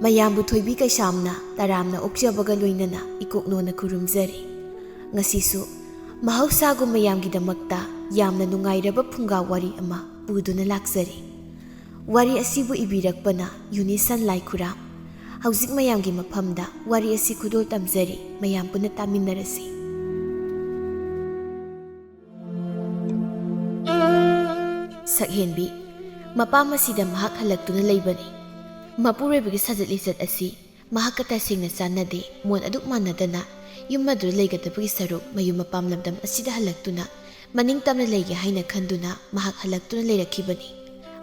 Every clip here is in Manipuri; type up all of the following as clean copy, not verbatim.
ꯃꯌꯥꯝꯕꯨ ꯊꯣꯏꯕꯤ ꯀꯩꯁꯥꯝꯅ ꯇꯔꯥꯝꯅ ꯑꯣꯛꯆꯕꯒ ꯂꯣꯏꯅꯅ ꯏꯀꯣꯛꯅꯣꯅ ꯈꯨꯔꯨꯝꯖꯔꯤ꯫ ꯉꯁꯤꯁꯨ ꯃꯍꯧꯁꯥꯒꯨꯝ ꯃꯌꯥꯝꯒꯤꯗꯃꯛꯇ ꯌꯥꯝꯅ ꯅꯨꯡꯉꯥꯏꯔꯕ ꯐꯨꯡꯒꯥ ꯋꯥꯔꯤ ꯑꯃ ꯄꯨꯗꯨꯅ ꯂꯥꯛꯆꯔꯤ꯫ ꯋꯥꯔꯤ ꯑꯁꯤꯕꯨ ꯏꯕꯤꯔꯛꯄꯅ ꯌꯨꯅꯤꯁꯟ ꯂꯥꯏꯈꯨꯔꯥꯝ꯫ ꯍꯧꯖꯤꯛ ꯃꯌꯥꯝꯒꯤ ꯃꯐꯝꯗ ꯋꯥꯔꯤ ꯑꯁꯤ ꯈꯨꯗꯣꯜ ꯇꯝꯖꯔꯤ, ꯃꯌꯥꯝ ꯄꯨꯟꯅ ꯇꯥꯃꯤꯟꯅꯔꯁꯤ꯫ ꯁꯛꯍꯦꯟꯕꯤ ꯃꯄꯥꯝ ꯑꯁꯤꯗ ꯃꯍꯥꯛ ꯍꯜꯂꯛꯇꯨꯅ ꯂꯩꯕꯅꯤ꯫ ꯃꯄꯨꯔꯣꯏꯕꯒꯤ ꯁꯥꯖꯠ ꯂꯤꯆꯠ ꯑꯁꯤ ꯃꯍꯥꯛꯀ ꯇꯁꯦꯡꯅ ꯆꯥꯟꯅꯗꯦ꯫ ꯃꯣꯠ ꯑꯗꯨꯛ ꯃꯥꯟꯅꯗꯅ ꯌꯨꯝ ꯑꯗꯨꯗ ꯂꯩꯒꯗꯕꯒꯤ ꯁꯔꯨꯛ ꯃꯌꯨꯝ ꯃꯄꯥꯝ ꯂꯝꯗꯝ ꯑꯁꯤꯗ ꯍꯜꯂꯛꯇꯨꯅ ꯃꯅꯤꯡꯇꯝꯅ ꯂꯩꯒꯦ ꯍꯥꯏꯅ ꯈꯟꯗꯨꯅ ꯃꯍꯥꯛ ꯍꯜꯂꯛꯇꯨꯅ ꯂꯩꯔꯛꯈꯤꯕꯅꯤ꯫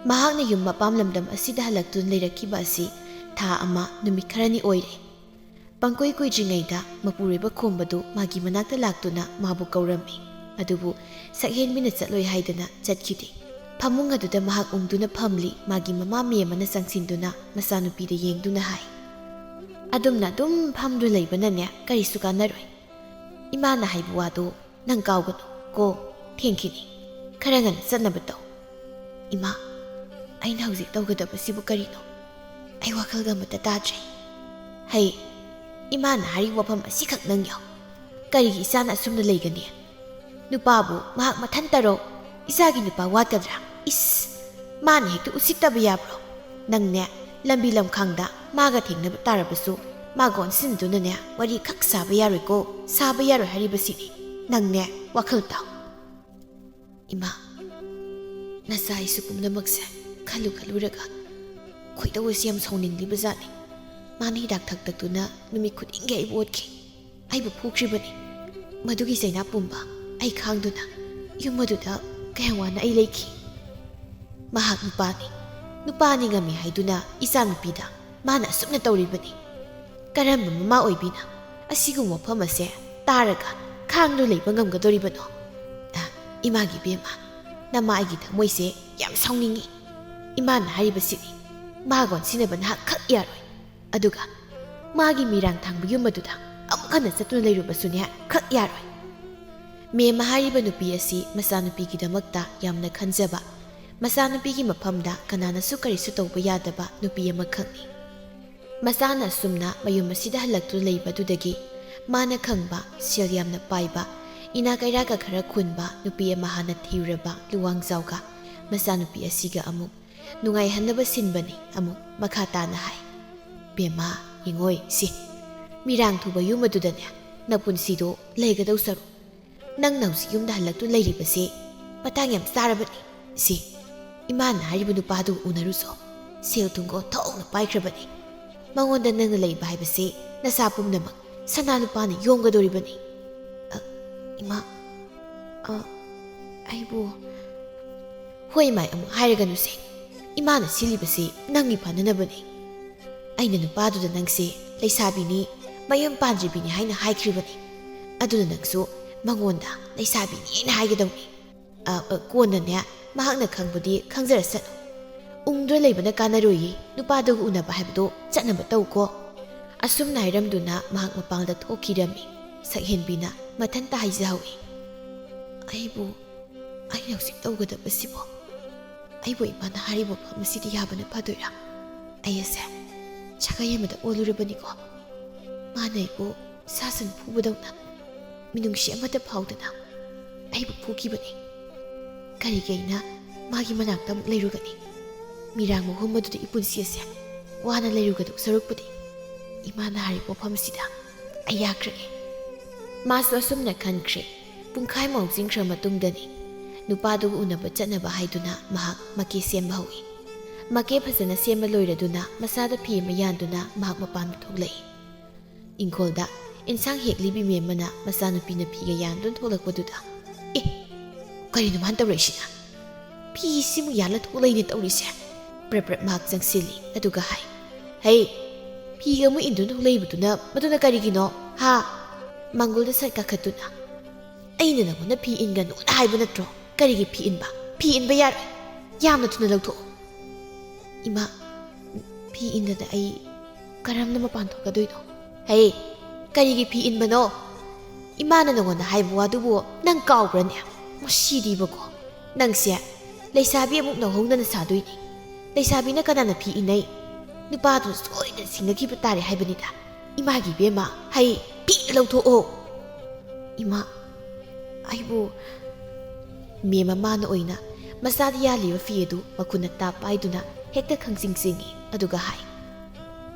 ꯃꯍꯥꯛꯅ ꯌꯨꯝ ꯃꯄꯥꯝ ꯂꯝꯗꯝ ꯑꯁꯤꯗ ꯍꯜꯂꯛꯇꯨꯅ ꯂꯩꯔꯛꯈꯤꯕ ꯑꯁꯤ ꯊꯥ ꯑꯃ ꯅꯨꯃꯤꯠ ꯈꯔꯅꯤ ꯑꯣꯏꯔꯦ꯫ ꯄꯪꯀꯨꯏ ꯀꯨꯏꯗ꯭ꯔꯤꯉꯩꯗ ꯃꯄꯨꯔꯣꯏꯕ ꯈꯣꯝꯕꯗꯨ ꯃꯥꯒꯤ ꯃꯅꯥꯛꯇ ꯂꯥꯛꯇꯨꯅ ꯃꯥꯕꯨ ꯀꯧꯔꯝꯃꯤ꯫ ꯑꯗꯨꯕꯨ ꯁꯛꯍꯦꯟꯕꯤꯅ ꯆꯠꯂꯣꯏ ꯍꯥꯏꯗꯨꯅ ꯆꯠꯈꯤꯗꯦ꯫ ꯐꯃꯨꯡ ꯑꯗꯨꯗ ꯃꯍꯥꯛ ꯎꯪꯗꯨꯅ ꯐꯝꯂꯤ꯫ ꯃꯥꯒꯤ ꯃꯃꯥ ꯃꯦꯝꯃꯅ ꯆꯪꯁꯤꯟꯗꯨꯅ ꯃꯆꯥꯅꯨꯄꯤꯗ ꯌꯦꯡꯗꯨꯅ ꯍꯥꯏ, ꯑꯗꯨꯝꯅ ꯑꯗꯨꯝ ꯐꯝꯗꯨ ꯂꯩꯕꯅꯅꯦ ꯀꯔꯤꯁꯨ ꯀꯥꯟꯅꯔꯣꯏ꯫ ꯏꯃꯥꯅ ꯍꯥꯏꯕ ꯋꯥꯗꯣ ꯅꯪ ꯀꯥꯎꯒꯅꯨ ꯀꯣ, ꯊꯦꯡꯈꯤꯅꯤ, ꯈꯔ ꯉꯟꯅ ꯆꯠꯅꯕ ꯇꯧ꯫ ꯏꯃꯥ, ꯑꯩꯅ ꯍꯧꯖꯤꯛ ꯇꯧꯒꯗꯕꯁꯤꯕꯨ ꯀꯔꯤꯅꯣ? ꯑꯩ ꯋꯥꯈꯜꯒ ꯑꯃꯠꯇ ꯇꯥꯗ꯭ꯔꯦ꯫ ꯍꯩ, ꯏꯃꯥꯅ ꯍꯥꯏꯔꯤꯕ ꯋꯥꯐꯝ ꯑꯁꯤꯈꯛ ꯅꯪ ꯌꯥꯎ꯫ ꯀꯔꯤꯒꯤ ꯏꯆꯥꯅ ꯑꯁꯨꯝꯅ ꯂꯩꯒꯅꯤ? ꯅꯨꯄꯥꯕꯨ ꯃꯍꯥꯛ ꯃꯊꯟꯇꯔꯣ? ꯏꯆꯥꯒꯤ ꯅꯨꯄꯥ ꯋꯥꯠꯀꯗ꯭ꯔꯥ? ꯏꯁ, ꯃꯥꯅ ꯍꯦꯛꯇ ꯎꯁꯤꯠꯇꯕ ꯌꯥꯕ꯭ꯔꯣ? ꯅꯪꯅꯦ ꯂꯝꯕꯤ ꯂꯝꯈꯥꯡꯗ ꯃꯥꯒ ꯊꯦꯡꯅꯕ ꯇꯥꯔꯕꯁꯨ ꯃꯥꯒ ꯑꯣꯟꯁꯤꯟꯗꯨꯅꯅꯦ ꯋꯥꯔꯤ ꯈꯛ ꯁꯥꯕ ꯌꯥꯔꯣꯏꯀꯣ, ꯁꯥꯕ ꯌꯥꯔꯣꯏ ꯍꯥꯏꯔꯤꯕꯁꯤꯅꯤ꯫ ꯅꯪꯅꯦ ꯋꯥꯈꯜ ꯇꯥꯎ꯫ ꯏꯃꯥ, ꯅꯆꯥ ꯑꯩꯁꯨ ꯄꯨꯝꯅꯃꯛꯁꯦ ꯈꯜꯂꯨꯔꯒ ꯈꯣꯏꯗꯧ ꯑꯁꯤ ꯌꯥꯝ ꯁꯥꯎꯅꯤꯡꯂꯤꯕ ꯖꯥꯠꯅꯤ꯫ ꯃꯥꯅ ꯍꯤꯗꯥꯛ ꯊꯛꯇꯛꯇꯨꯅ ꯅꯨꯃꯤꯠ ꯈꯨꯗꯤꯡꯒꯤ ꯑꯩꯕు ꯑꯣꯠꯈꯤ, ꯑꯩꯕꯨ ꯐꯨꯈ꯭ꯔꯤꯕꯅꯤ꯫ ꯃꯗꯨꯒꯤ ꯆꯩꯅꯥ ꯄꯨꯝꯕ ꯑꯩ ꯈꯥꯡꯗꯨꯅ ꯌꯨꯝ ꯑꯗꯨꯗ ꯀꯌꯥꯝ ꯋꯥꯅ ꯑꯩ ꯂꯩꯈꯤ꯫ ꯃꯍꯥꯛ ꯅꯨꯄꯥꯅꯤ ꯉꯝꯃꯤ ꯍꯥꯏꯗꯨꯅ ꯏꯆꯥ ꯅꯨꯄꯤꯗ ꯃꯥꯅ ꯑꯁꯨꯝꯅ ꯇꯧꯔꯤꯕꯅꯤ꯫ ꯀꯔꯝꯕ ꯃꯃꯥ ꯑꯣꯏꯕꯤꯅ ꯑꯁꯤꯒꯨꯝꯕ ꯋꯥꯐꯝ ꯑꯁꯦ ꯇꯥꯔꯒ ꯈꯥꯡꯗꯨ ꯂꯩꯕ ꯉꯝꯒꯗꯣꯔꯤꯕꯅꯣ? ꯏꯃꯥꯒꯤ ꯕꯦꯝꯃ, ꯅꯃꯥ ꯑꯩꯒꯤ ꯊꯃꯣꯏꯁꯦ ꯌꯥꯝ ꯁꯥꯎꯅꯤꯡꯉꯤ꯫ ꯏꯃꯥꯅ ꯍꯥꯏꯔꯤꯕꯁꯤꯅꯤ, ꯃꯥꯒ ꯑꯣꯟꯁꯤꯟꯅꯕ ꯅꯍꯥꯛ ꯈꯛ ꯌꯥꯔꯣꯏ꯫ ꯑꯗꯨꯒ ꯃꯥꯒꯤ ꯃꯤꯔꯥꯡ ꯊꯥꯡꯕ ꯌꯨꯝ ꯑꯗꯨꯗ ꯑꯃꯨꯛ ꯍꯟꯅ ꯆꯠꯇꯨꯅ ꯂꯩꯔꯨꯕꯁꯨꯅꯦ ꯈꯛ ꯌꯥꯔꯣꯏ꯫ ꯃꯦꯝꯃ ꯍꯥꯏꯔꯤꯕ ꯅꯨꯄꯤ ꯑꯁꯤ ꯃꯆꯥꯅꯨꯄꯤꯒꯤꯗꯃꯛꯇ ꯌꯥꯝꯅ ꯈꯟꯖꯕ, ꯃꯆꯥꯅꯨꯄꯤꯒꯤ ꯃꯐꯝꯗ ꯀꯅꯥꯅꯁꯨ ꯀꯔꯤꯁꯨ ꯇꯧꯕ ꯌꯥꯗꯕ ꯅꯨꯄꯤ ꯑꯃꯈꯛꯅꯤ꯫ ꯃꯆꯥꯅ ꯑꯁꯨꯝꯅ ꯃꯌꯨꯝ ꯑꯁꯤꯗ ꯍꯜꯂꯛꯇꯨꯅ ꯂꯩꯕꯗꯨꯗꯒꯤ ꯃꯥꯅ ꯈꯪꯕ, ꯁꯦꯜ ꯌꯥꯝꯅ ꯄꯥꯏꯕ, ꯏꯅꯥ ꯀꯩꯔꯥꯛꯀ ꯈꯔ ꯈꯨꯟꯕ ꯅꯨꯄꯤ ꯑꯃ ꯍꯥꯟꯅ ꯊꯤꯔꯨꯔꯕ ꯂꯨꯋꯥꯡꯖꯥꯎꯒ ꯃꯆꯥꯅꯨꯄꯤ ꯑꯁꯤꯒ ꯑꯃꯨꯛ ꯅꯨꯡꯉꯥꯏꯍꯟꯅꯕ ꯁꯤꯟꯕꯅꯤ꯫ ꯑꯃꯨꯛ ꯃꯈꯥ ꯇꯥꯅ ꯍꯥꯏ, ꯕꯦꯝꯃ, ꯌꯦꯡꯉꯣꯏ ꯁꯤ ꯃꯤꯔꯥꯡ ꯊꯨꯕ ꯌꯨꯝ ꯑꯗꯨꯗꯅꯦ ꯅꯄꯨꯟꯁꯤꯗꯣ ꯂꯩꯒꯗꯧ ꯁꯔꯨꯛ ꯅꯪꯅ ꯍꯧꯖꯤꯛ ꯌꯨꯝꯗ ꯍꯜꯂꯛꯇꯨ ꯂꯩꯔꯤꯕꯁꯦ ꯃꯇꯥꯡ ꯌꯥꯝ ꯆꯥꯔꯕꯅꯤ꯫ ꯁꯤ ꯏꯃꯥꯅ ꯍꯥꯏꯔꯤꯕ ꯅꯨꯄꯥꯗꯨ ꯎꯅꯔꯨꯁꯣ, ꯁꯦꯜ ꯊꯨꯝꯒ ꯑꯣꯟꯊꯣꯛꯅ ꯄꯥꯏꯈ꯭ꯔꯕꯅꯤ꯫ ꯃꯉꯣꯟꯗ ꯅꯪꯅ ꯂꯩꯕ ꯍꯥꯏꯕꯁꯦ ꯅꯆꯥ ꯄꯨꯝꯅꯃꯛ ꯁꯅꯥ ꯂꯨꯄꯥꯅ ꯌꯣꯝꯒꯗꯣꯔꯤꯕꯅꯤ꯫ ꯏꯃꯥ, ꯑꯩꯕꯨ ꯍꯣꯏ ꯃꯥꯏ ꯑꯃꯨꯛ ꯍꯥꯏꯔꯒꯅꯨꯁꯦ꯫ ꯏꯃꯥꯅ ꯁꯤꯜꯂꯤꯕꯁꯤ ꯅꯪꯒꯤ ꯐꯅꯅꯕꯅꯤ꯫ ꯑꯩꯅ ꯅꯨꯄꯥꯗꯨꯗ ꯅꯪꯁꯦ ꯂꯩꯁꯥꯕꯤꯅꯤ, ꯃꯌꯨꯝ ꯄꯥꯟꯗ꯭ꯔꯤꯕꯤꯅꯤ ꯍꯥꯏꯅ ꯍꯥꯏꯈ꯭ꯔꯤꯕꯅꯤ꯫ ꯑꯗꯨꯅ ꯅꯪꯁꯨ ꯃꯉꯣꯟꯗ ꯂꯩꯁꯥꯕꯤꯅꯤ ꯍꯥꯏꯅ ꯍꯥꯏꯒꯗꯧꯅꯤ꯫ ꯀꯣꯟꯅꯅꯦ ꯃꯍꯥꯛꯅ ꯈꯪꯕꯗꯤ ꯈꯪꯖꯔꯁꯅꯨ꯫ ꯎꯪꯗ꯭ꯔ ꯂꯩꯕꯅ ꯀꯥꯟꯅꯔꯣꯏꯌꯦ, ꯅꯨꯄꯥꯗꯨꯒ ꯎꯅꯕ ꯍꯥꯏꯕꯗꯣ ꯆꯠꯅꯕ ꯇꯧꯀꯣ꯫ ꯑꯁꯨꯝꯅ ꯍꯥꯏꯔꯝꯗꯨꯅ ꯃꯍꯥꯛ ꯃꯄꯥꯟꯗ ꯊꯣꯛꯈꯤꯔꯝꯃꯤ꯫ ꯁꯛꯍꯦꯟꯕꯤꯅ ꯃꯊꯟꯇ ꯍꯥꯏꯖꯍꯧꯏ, ꯑꯩꯅ ꯍꯧꯖꯤꯛ ꯇꯧꯒꯗꯕꯁꯤꯕꯣ? ꯑꯩꯕꯨ ꯏꯃꯥꯅ ꯍꯥꯏꯔꯤꯕ ꯋꯥꯐꯝ ꯑꯁꯤꯗꯤ ꯌꯥꯕꯅ ꯐꯗꯣꯏꯔꯥ? ꯑꯩ ꯑꯁꯦ ꯁꯥꯒꯩ ꯑꯃꯗ ꯑꯣꯜꯂꯨꯔꯕꯅꯤꯀꯣ꯫ ꯃꯥꯅ ꯑꯩꯕꯨ ꯁꯥꯁꯟ ꯐꯨꯕꯗꯧꯅ ꯃꯤꯅꯨꯡꯁꯤ ꯑꯃꯠꯇ ꯐꯥꯎꯗꯅ ꯑꯩꯕꯨ ꯐꯨꯈꯤꯕꯅꯤ꯫ ꯀꯔꯤꯒꯤ ꯑꯩꯅ ꯃꯥꯒꯤ ꯃꯅꯥꯛꯇ ꯑꯃꯨꯛ ꯂꯩꯔꯨꯒꯅꯤ? ꯃꯤꯔꯥꯡ ꯃꯍꯨꯝ ꯑꯗꯨꯗ ꯏꯄꯨꯟꯁꯤ ꯑꯁꯦ ꯋꯥꯅ ꯂꯩꯔꯨꯒꯗꯧ ꯁꯔꯨꯛꯄꯨꯗꯤ ꯏꯃꯥꯅ ꯍꯥꯏꯔꯤꯕ ꯋꯥꯐꯝꯁꯤꯗ ꯑꯩ ꯌꯥꯈ꯭ꯔꯒꯦ꯫ ꯃꯥꯁꯨ ꯑꯁꯨꯝꯅ ꯈꯟꯈ꯭ꯔꯦ꯫ ꯄꯨꯡꯈꯥꯏꯃꯨꯛ ꯍꯧꯖꯤꯟꯈ꯭ꯔ ꯃꯇꯨꯡꯗꯅꯤ ꯅꯨꯄꯥꯗꯨꯒ ꯎꯅꯕ ꯆꯠꯅꯕ ꯍꯥꯏꯗꯨꯅ ꯃꯍꯥꯛ ꯃꯀꯦ ꯁꯦꯝꯕ ꯍꯧꯏ꯫ ꯃꯀꯦ ꯐꯖꯅ ꯁꯦꯝꯕ ꯂꯣꯏꯔꯗꯨꯅ ꯃꯆꯥꯗ ꯐꯤ ꯑꯃ ꯌꯥꯟꯗꯨꯅ ꯃꯍꯥꯛ ꯃꯄꯥꯟꯗ ꯊꯣꯛꯂꯛꯏ꯫ ꯏꯪꯈꯣꯜꯗ ꯏꯟꯁꯥꯡ ꯍꯦꯛꯂꯤꯕꯤ ꯃꯦꯝꯃꯅ ꯃꯆꯥꯅꯨꯄꯤꯅ ꯐꯤꯒ ꯌꯥꯟꯗꯨꯅ ꯊꯣꯛꯂꯛꯄꯗꯨꯗ, ꯀꯔꯤꯅꯣ ꯃꯥꯅ ꯇꯧꯔꯛꯏꯁꯤꯅ? ꯐꯤꯁꯤꯃꯨꯛ ꯌꯥꯜꯂ ꯊꯣꯛꯂꯛꯏꯅꯦ ꯇꯧꯔꯤꯁꯦ꯫ ꯄ꯭ꯔꯞ ꯃꯍꯥꯛ ꯆꯪꯁꯤꯜꯂꯤ꯫ ꯑꯗꯨꯒ ꯍꯥꯏ, ꯍꯩ, ꯐꯤꯒ ꯑꯃꯨꯛ ꯏꯟꯗꯨꯅ ꯊꯣꯛꯂꯛꯏꯕꯗꯨꯅ ꯃꯗꯨꯅ ꯀꯔꯤꯒꯤꯅꯣ? ꯍꯥ? ꯃꯥꯡꯒꯣꯜꯗ ꯁꯠ ꯀꯥꯈꯠꯇꯨꯅ, ꯑꯩꯅ ꯅꯪꯉꯣꯟꯗ ꯐꯤ ꯏꯟꯒꯅꯨꯅ ꯍꯥꯏꯕ ꯅꯠꯇ꯭ꯔꯣ? ꯀꯔꯤꯒꯤ ꯐꯤ ꯏꯟꯕ? ꯐꯤ ꯏꯟꯕ ꯌꯥꯔꯣꯏ, ꯌꯥꯝꯅ ꯊꯨꯅ ꯂꯧꯊꯣꯛꯎ꯫ ꯏꯃꯥ, ꯐꯤ ꯏꯟꯗꯅ ꯑꯩ ꯀꯔꯝꯅ ꯃꯄꯥꯟ ꯊꯣꯛꯀꯗꯣꯏꯅꯣ? ꯍꯩ, ꯀꯔꯤꯒꯤ ꯐꯤ ꯏꯟꯕꯅꯣ? ꯏꯃꯥꯅ ꯅꯉꯣꯟꯗ ꯍꯥꯏꯕ ꯋꯥꯗꯨꯕꯨ ꯅꯪ ꯀꯥꯎꯕ꯭ꯔꯅꯦ? ꯃꯁꯤꯗꯤꯕꯀꯣ, ꯅꯪꯁꯦ ꯂꯩꯁꯥꯕꯤ ꯑꯃꯨꯛ ꯅꯧꯍꯧꯗꯅ ꯁꯥꯗꯣꯏꯅꯤ꯫ ꯂꯩꯁꯥꯕꯤꯅ ꯀꯅꯥꯅ ꯐꯤ ꯏꯟꯅꯩ? ꯅꯨꯄꯥꯗꯨ ꯁꯣꯏꯗꯅ ꯁꯤꯡꯅꯈꯤꯕ ꯇꯥꯔꯦ ꯍꯥꯏꯕꯅꯤꯗ ꯏꯃꯥꯒꯤ ꯏꯕꯦꯝꯃ ꯍꯩ ꯄꯤꯛꯅ ꯂꯧꯊꯣꯛꯑꯣ ꯏꯃꯥ ꯑꯩꯕꯨ ꯃꯦꯝ ꯑꯃꯅ ꯑꯣꯏꯅ ꯃꯆꯥꯗ ꯌꯥꯜꯂꯤꯕ ꯐꯤ ꯑꯗꯨ ꯃꯈꯨꯠꯅ ꯇꯥꯞ ꯄꯥꯏꯗꯨꯅ ꯍꯦꯛꯇ ꯈꯪꯆꯤꯡ ꯆꯤꯡꯏ ꯑꯗꯨꯒ ꯍꯥꯏ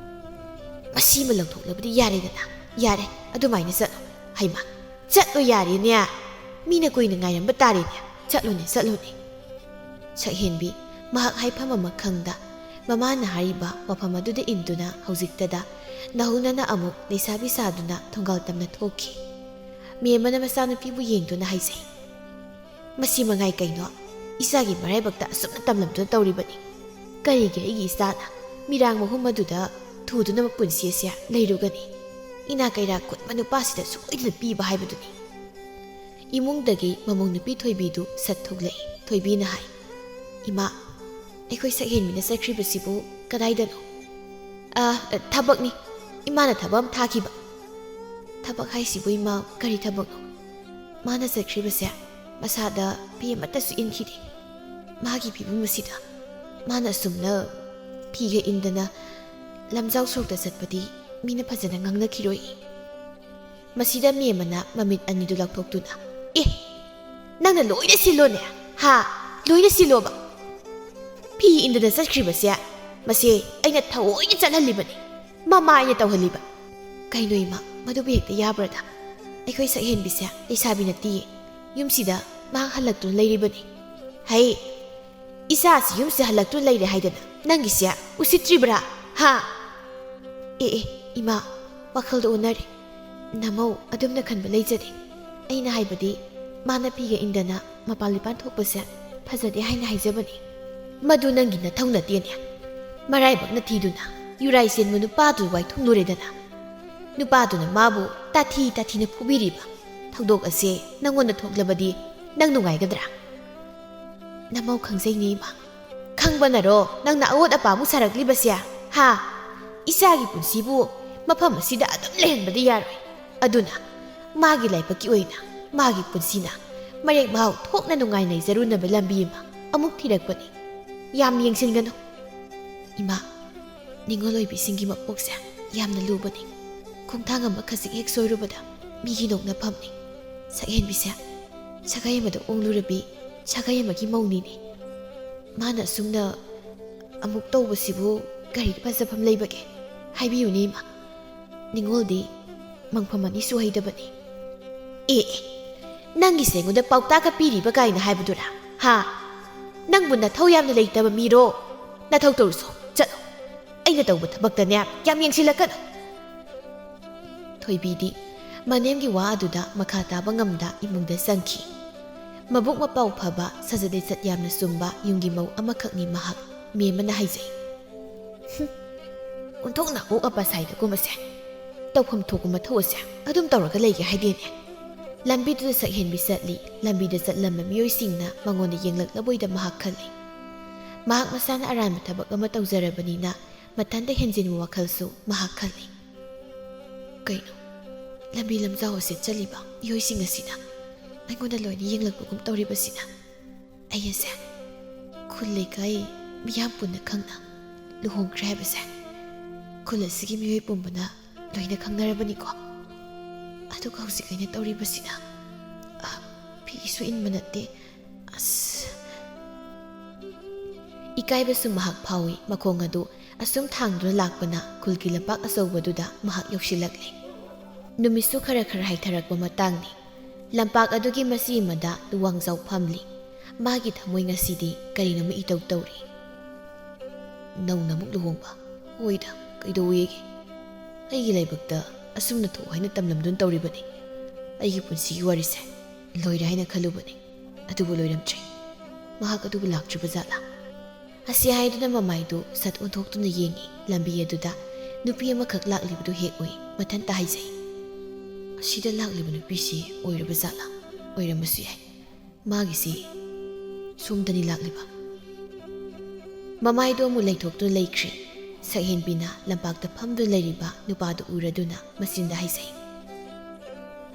ꯃꯁꯤꯃ ꯂꯧꯊꯣꯛꯂꯕꯗꯤ ꯌꯥꯔꯦꯗꯅ ꯌꯥꯔꯦ ꯑꯗꯨꯃꯥꯏꯅ ꯆꯠꯂꯣ ꯍꯩꯃ ꯆꯠꯂꯣ ꯌꯥꯔꯦꯅꯦ ꯃꯤꯅ ꯀꯨꯏꯅ ꯉꯥꯏꯔꯝꯕ ꯇꯥꯔꯦꯅꯦ ꯆꯠꯂꯣꯅꯦ ꯆꯠꯂꯣꯅꯦ ꯁꯛꯍꯦꯟꯕꯤ ꯃꯍꯥꯛ ꯍꯥꯏꯐꯝ ꯑꯃ ꯈꯪꯗ ꯃꯃꯥꯅ ꯍꯥꯏꯔꯤꯕ ꯋꯥꯐꯝ ꯑꯗꯨꯗ ꯏꯟꯗꯨꯅ ꯍꯧꯖꯤꯛꯇꯗ ꯅꯍꯧꯅꯅ ꯑꯃꯨꯛ ꯂꯩꯁꯥꯕꯤ ꯁꯥꯗꯨꯅ ꯊꯣꯡꯒꯥꯜ ꯇꯝꯅ ꯊꯣꯛꯈꯤ ꯃꯦꯝꯃꯅ ꯃꯆꯥꯅꯨꯄꯤꯕꯨ ꯌꯦꯡꯗꯨꯅ ꯍꯥꯏꯖꯩ ꯃꯁꯤ ꯃꯉꯥꯏ ꯀꯩꯅꯣ ꯏꯆꯥꯒꯤ ꯃꯔꯥꯏꯕꯛꯇ ꯑꯁꯨꯝꯅ ꯇꯝꯂꯝꯗꯨꯅ ꯇꯧꯔꯤꯕꯅꯤ ꯀꯔꯤꯒꯤ ꯑꯩꯒꯤ ꯏꯆꯥꯅ ꯃꯤꯔꯥꯡ ꯃꯍꯨꯝ ꯑꯗꯨꯗ ꯊꯨꯗꯨꯅ ꯄꯨꯟꯁꯤ ꯑꯁꯤ ꯂꯩꯔꯨꯒꯅꯤ ꯏꯅꯥ ꯀꯩꯔꯥꯛ ꯈꯨꯠꯕ ꯅꯨꯄꯥꯁꯤꯗ ꯁꯣꯏꯗꯅ ꯄꯤꯕ ꯍꯥꯏꯕꯗꯨꯅꯤ ꯏꯃꯨꯡꯗꯒꯤ ꯃꯃꯧ ꯅꯨꯄꯤ ꯊꯣꯏꯕꯤꯗꯨ ꯁꯠ ꯊꯣꯛꯂꯛꯏ ꯊꯣꯏꯕꯤꯅ ꯍꯥꯏ ꯏꯃꯥ ꯑꯩꯈꯣꯏ ꯁꯛꯍꯦꯟꯕꯤꯅ ꯆꯠꯈ꯭ꯔꯤꯕꯁꯤꯕꯨ ꯀꯗꯥꯏꯗꯅꯣ ꯊꯕꯛꯅꯤ ꯏꯃꯥꯅ ꯊꯕꯛ ꯑꯃ ꯊꯥꯈꯤꯕ ꯊꯕꯛ ꯍꯥꯏꯁꯤꯕꯨ ꯏꯃꯥ ꯀꯔꯤ ꯊꯕꯛꯅꯣ ꯃꯥꯅ ꯆꯠꯈ꯭ꯔꯤꯕꯁꯦ ꯃꯁꯥꯗ ꯐꯤ ꯑꯃꯠꯇꯁꯨ ꯏꯟꯈꯤꯗꯦ ꯃꯥꯒꯤ ꯐꯤꯕꯝ ꯑꯁꯤꯗ ꯃꯥꯅ ꯑꯁꯨꯝꯅ ꯐꯤꯒ ꯏꯟꯗꯅ ꯂꯝꯖꯥꯎ ꯁꯣꯔꯣꯛꯇ ꯆꯠꯄꯗꯤ ꯃꯤꯅ ꯐꯖꯅ ꯉꯥꯡꯅꯈꯤꯔꯣꯏ ꯃꯁꯤꯗ ꯃꯦꯝꯃꯅ ꯃꯃꯤꯠ ꯑꯅꯤꯗꯨ ꯂꯥꯎꯊꯣꯛꯇꯨꯅ ꯅꯪꯅ ꯂꯣꯏꯅ ꯁꯤꯜꯂꯣꯅꯦ ꯍꯥ ꯂꯣꯏꯅ ꯁꯤꯜꯂꯣꯕ ꯐꯤ ꯏꯟꯗꯅ ꯆꯠꯈ꯭ꯔꯤꯕꯁꯦ ꯃꯁꯤ ꯑꯩꯅ ꯊꯑꯣꯏꯅ ꯆꯠꯍꯜꯂꯤꯕꯅꯤ ꯃꯃꯥ ꯑꯩꯅ ꯇꯧꯍꯜꯂꯤꯕ ꯀꯩꯅꯣ ꯏꯃꯥ ꯃꯗꯨꯕꯨ ꯍꯦꯛꯇ ꯌꯥꯕ꯭ꯔꯗ ꯑꯩꯈꯣꯏ ꯁꯛꯍꯦꯟꯕꯤꯁꯦ ꯂꯩꯁꯥꯕꯤ ꯅꯠꯇꯤꯌꯦ ꯌꯨꯝꯁꯤꯗ ꯃꯍꯥꯛ ꯍꯜꯂꯛꯇꯨꯅ ꯂꯩꯔꯤꯕꯅꯤ ꯍꯩ ꯏꯆꯥꯁꯤ ꯌꯨꯝꯁꯤ ꯍꯜꯂꯛꯇꯨꯅ ꯂꯩꯔꯦ ꯍꯥꯏꯗꯅ ꯅꯪꯒꯤꯁꯦ ꯎꯁꯤꯠꯇ꯭ꯔꯤꯕ꯭ꯔꯥ ꯍꯥ ꯏꯃꯥ ꯋꯥꯈꯜꯗ ꯑꯣꯟꯅꯔꯦ ꯅꯃꯧ ꯑꯗꯨꯝꯅ ꯈꯟꯕ ꯂꯩꯖꯗꯦ ꯑꯩꯅ ꯍꯥꯏꯕꯗꯤ ꯃꯥꯅ ꯐꯤꯒ ꯏꯟꯗꯅ ꯃꯄꯥꯟ ꯂꯤꯄꯥꯟ ꯊꯣꯛꯄꯁꯦ ꯐꯖꯗꯦ ꯍꯥꯏꯅ ꯍꯥꯏꯖꯕꯅꯤ ꯃꯗꯨ ꯅꯪꯒꯤ ꯅꯊꯧ ꯅꯠꯇꯦꯅꯦ ꯃꯔꯥꯏꯕꯛꯅ ꯊꯤꯗꯨꯅ ꯌꯨꯔꯥꯏ ꯆꯦꯟꯕ ꯅꯨꯄꯥꯗꯨ ꯋꯥꯏꯊꯨꯡꯂꯨꯔꯦꯗꯅ ꯅꯨꯄꯥꯗꯨꯅ ꯃꯥꯕꯨ ꯇꯥꯊꯤꯅ ꯐꯨꯕꯤꯔꯤꯕ ꯊꯧꯗꯣꯛ ꯑꯁꯦ ꯅꯪꯉꯣꯟꯗ ꯊꯣꯛꯂꯕꯗꯤ ꯅꯪ ꯅꯨꯡꯉꯥꯏꯒꯗ꯭ꯔꯥ ꯅꯃꯧ ꯈꯪꯖꯩꯅꯦ ꯏꯃꯥ ꯈꯪꯕꯅꯔꯣ ꯅꯪꯅ ꯑꯋꯣꯠ ꯑꯄꯥꯕꯨ ꯁꯥꯔꯛꯂꯤꯕꯁꯦ ꯍꯥ ꯏꯆꯥꯒꯤ ꯄꯨꯟꯁꯤꯕꯨ ꯃꯐꯝ ꯑꯁꯤꯗ ꯑꯗꯨꯝ ꯂꯩꯍꯟꯕꯗꯤ ꯌꯥꯔꯣꯏ ꯑꯗꯨꯅ ꯃꯥꯒꯤ ꯂꯥꯏꯕꯛꯀꯤ ꯑꯣꯏꯅ ꯃꯥꯒꯤ ꯄꯨꯟꯁꯤꯅ ꯃꯔꯦꯛ ꯃꯍꯥꯎ ꯊꯣꯛꯅ ꯅꯨꯡꯉꯥꯏꯅ ꯂꯩꯖꯔꯨꯅꯕ ꯂꯝꯕꯤ ꯑꯃ ꯑꯃꯨꯛ ꯊꯤꯔꯛꯄꯅꯤ ꯌꯥꯝ ꯌꯦꯡꯁꯤꯟꯒꯅꯨ ꯏꯃꯥ ꯅꯤꯡꯉꯣꯜ ꯑꯣꯏꯕꯤꯁꯤꯡꯒꯤ ꯃꯄꯣꯛꯁꯦ ꯌꯥꯝꯅ ꯂꯨꯕꯅꯤ ꯈꯣꯡꯊꯥꯡ ꯑꯃ ꯈꯖꯤꯛ ꯍꯦꯛ ꯁꯣꯏꯔꯨꯕꯗ ꯃꯤꯒꯤ ꯅꯣꯛꯅꯐꯝꯅꯤ ꯁꯛꯍꯦꯟꯕꯤꯁꯦ ꯁꯥꯒꯩ ꯑꯃꯗ ꯑꯣꯡꯂꯨꯔꯕꯤ ꯁꯥꯒꯩ ꯑꯃꯒꯤ ꯃꯧꯅꯤꯅꯤ ꯃꯥꯅ ꯑꯁꯨꯝꯅ ꯑꯃꯨꯛ ꯇꯧꯕꯁꯤꯕꯨ ꯀꯔꯤ ꯐꯖꯐꯝ ꯂꯩꯕꯒꯦ ꯍꯥꯏꯕꯤꯌꯨꯅꯦ ꯏꯃꯥ ꯅꯤꯡꯉꯣꯜꯗꯤ ꯃꯪꯐꯝ ꯑꯅꯤ ꯁꯨꯍꯩꯗꯕꯅꯤ ꯅꯪꯒꯤꯁꯦ ꯑꯩꯉꯣꯟꯗ ꯄꯥꯎꯇꯥꯛꯀ ꯄꯤꯔꯤꯕ ꯀꯥꯏꯅ ꯍꯥꯏꯕꯗꯨꯔꯥ ꯍꯥ ꯅꯪꯕꯨ ꯅꯊꯧ ꯌꯥꯝꯅ ꯂꯩꯇꯕ ꯃꯤꯔꯣ ꯅꯊꯧ ꯇꯧꯔꯨꯁꯣ ꯆꯠꯂꯣ ꯑꯩꯅ ꯇꯧꯕ ꯊꯕꯛꯇꯅꯦ ꯌꯥꯝ ꯌꯦꯡꯁꯤꯜꯂꯛꯀꯅꯨ ꯊꯣꯏꯕꯤꯗꯤ ꯃꯅꯦꯝꯒꯤ ꯋꯥ ꯑꯗꯨꯗ ꯃꯈꯥ ꯇꯥꯕ ꯉꯝꯗ ꯏꯃꯨꯡꯗ ꯆꯪꯈꯤ ꯃꯕꯨꯛ ꯃꯄꯥꯎ ꯐꯕ ꯁꯥꯖꯠ ꯂꯤꯆꯠ ꯌꯥꯝꯅ ꯆꯨꯝꯕ ꯌꯨꯝꯒꯤ ꯃꯧ ꯑꯃꯈꯛꯅꯤ ꯃꯍꯥꯛ ꯃꯦꯝꯃꯅ ꯍꯥꯏꯖꯩ ꯑꯣꯟꯊꯣꯛꯅ ꯑꯣꯛ ꯑꯄꯥ ꯁꯥꯏꯗꯒꯨꯝꯕꯁꯦ ꯇꯧꯐꯝ ꯊꯣꯛꯄ ꯃꯊꯧ ꯑꯁꯦ ꯑꯗꯨꯝ ꯇꯧꯔꯒ ꯂꯩꯒꯦ ꯍꯥꯏꯗꯦꯅꯦ ꯂꯝꯕꯤꯗꯨꯗ ꯁꯛꯍꯦꯟꯕꯤ ꯆꯠꯂꯤ ꯂꯝꯕꯤꯗ ꯆꯠꯂꯝꯕ ꯃꯤꯑꯣꯏꯁꯤꯡꯅ ꯃꯉꯣꯟꯗ ꯌꯦꯡꯂꯛꯂꯕꯣꯏꯗ ꯃꯍꯥꯛ ꯈꯜꯂꯤ ꯃꯍꯥꯛ ꯃꯁꯥꯅ ꯑꯔꯥꯟꯕ ꯊꯕꯛ ꯑꯃ ꯇꯧꯖꯔꯕꯅꯤꯅ ꯃꯊꯟꯇ ꯍꯦꯟꯖꯤꯟꯕ ꯋꯥꯈꯜꯁꯨ ꯃꯍꯥꯛ ꯈꯜꯂꯤ ꯀꯩꯅꯣ ꯂꯝꯕꯤ ꯂꯝꯖꯥꯎ ꯑꯁꯤ ꯆꯠꯂꯤꯕ ꯃꯤꯑꯣꯏꯁꯤꯡ ꯑꯁꯤꯅ ꯑꯩꯉꯣꯟꯗ ꯂꯣꯏꯅ ꯌꯦꯡꯂꯛꯄꯒꯨꯝ ꯇꯧꯔꯤꯕꯁꯤꯅ ꯑꯩ ꯑꯁꯦ ꯈꯨꯜ ꯂꯩꯀꯥꯏ ꯃꯤꯌꯥꯝ ꯄꯨꯟꯅ ꯈꯪꯅ ꯂꯨꯍꯣꯡꯈ꯭ꯔꯦ ꯍꯥꯏꯕꯁꯦ ꯈꯨꯜ ꯑꯁꯤꯒꯤ ꯃꯤꯑꯣꯏ ꯄꯨꯝꯕꯅ ꯂꯣꯏꯅ ꯈꯪꯅꯔꯕꯅꯤꯀꯣ ꯑꯗꯨꯒ ꯍꯧꯖꯤꯛ ꯑꯩꯅ ꯇꯧꯔꯤꯕꯁꯤꯅ ꯐꯤꯁꯨ ꯏꯟꯕ ꯅꯠꯇꯦ ꯑꯁ ꯏꯀꯥꯏꯕꯁꯨ ꯃꯍꯥꯛ ꯐꯥꯎꯏ ꯃꯈꯣꯡ ꯑꯗꯨ ꯑꯁꯨꯝ ꯊꯥꯡꯗꯨꯅ ꯂꯥꯛꯄꯅ ꯈꯨꯜꯒꯤ ꯂꯝꯄꯥꯛ ꯑꯆꯧꯕꯗꯨꯗ ꯃꯍꯥꯛ ꯌꯧꯁꯤꯜꯂꯛꯂꯤ ꯅꯨꯃꯤꯠꯁꯨ ꯈꯔ ꯍꯥꯏꯊꯔꯛꯄ ꯃꯇꯥꯡꯅꯤ ꯂꯝꯄꯥꯛ ꯑꯗꯨꯒꯤ ꯃꯆꯤ ꯑꯃꯗ ꯂꯨꯋꯥꯡꯖꯥꯎ ꯐꯝꯂꯤ ꯃꯥꯒꯤ ꯊꯃꯣꯏ ꯉꯁꯤꯗꯤ ꯀꯔꯤꯅꯣꯃ ꯏꯇꯧ ꯇꯧꯔꯤ ꯅꯧꯅ ꯑꯃꯨꯛ ꯂꯨꯍꯣꯡꯕ ꯍꯣꯏꯗ ꯀꯩꯗꯧꯋꯦꯒꯦ ꯑꯩꯒꯤ ꯂꯥꯏꯕꯛꯇ ꯑꯁꯨꯝꯅ ꯊꯣꯛ ꯍꯥꯏꯅ ꯇꯝꯂꯝꯗꯨꯅ ꯇꯧꯔꯤꯕꯅꯤ ꯑꯩꯒꯤ ꯄꯨꯟꯁꯤꯒꯤ ꯋꯥꯔꯤꯁꯦ ꯂꯣꯏꯔꯦ ꯍꯥꯏꯅ ꯈꯜꯂꯨꯕꯅꯤ ꯑꯗꯨꯕꯨ ꯂꯣꯏꯔꯝꯗ꯭ꯔꯦ ꯃꯍꯥꯛ ꯑꯗꯨꯕꯨ ꯂꯥꯛꯇ꯭ꯔꯤꯕ ꯖꯥꯠꯂꯥ ꯑꯁꯤ ꯍꯥꯏꯗꯨꯅ ꯃꯃꯥꯏꯗꯨ ꯁꯠ ꯑꯣꯟꯊꯣꯛꯇꯨꯅ ꯌꯦꯡꯉꯤ ꯂꯝꯕꯤ ꯑꯗꯨꯗ ꯅꯨꯄꯤ ꯑꯃꯈꯛ ꯂꯥꯛꯂꯤꯕꯗꯨ ꯍꯦꯛ ꯎꯏ ꯃꯊꯟꯇ ꯍꯥꯏꯖꯩ ꯑꯁꯤꯗ ꯂꯥꯛꯂꯤꯕ ꯅꯨꯄꯤꯁꯤ ꯑꯣꯏꯔꯕ ꯖꯥꯠꯂꯥ ꯑꯣꯏꯔꯝꯕꯁꯨ ꯌꯥꯏ ꯃꯥꯒꯤꯁꯤ ꯁꯣꯝꯗꯅꯤ ꯂꯥꯛꯂꯤꯕ ꯃꯃꯥꯏꯗꯣ ꯑꯃꯨꯛ ꯂꯩꯊꯣꯛꯇꯨꯅ ꯂꯩꯈ꯭ꯔꯤ ꯁꯛꯍꯦꯟꯕꯤꯅ ꯂꯝꯄꯥꯛꯇ ꯐꯝꯗꯨꯅ ꯂꯩꯔꯤꯕ ꯅꯨꯄꯥꯗꯨ ꯎꯔꯗꯨꯅ ꯃꯆꯤꯟꯗ ꯍꯥꯏꯖꯩ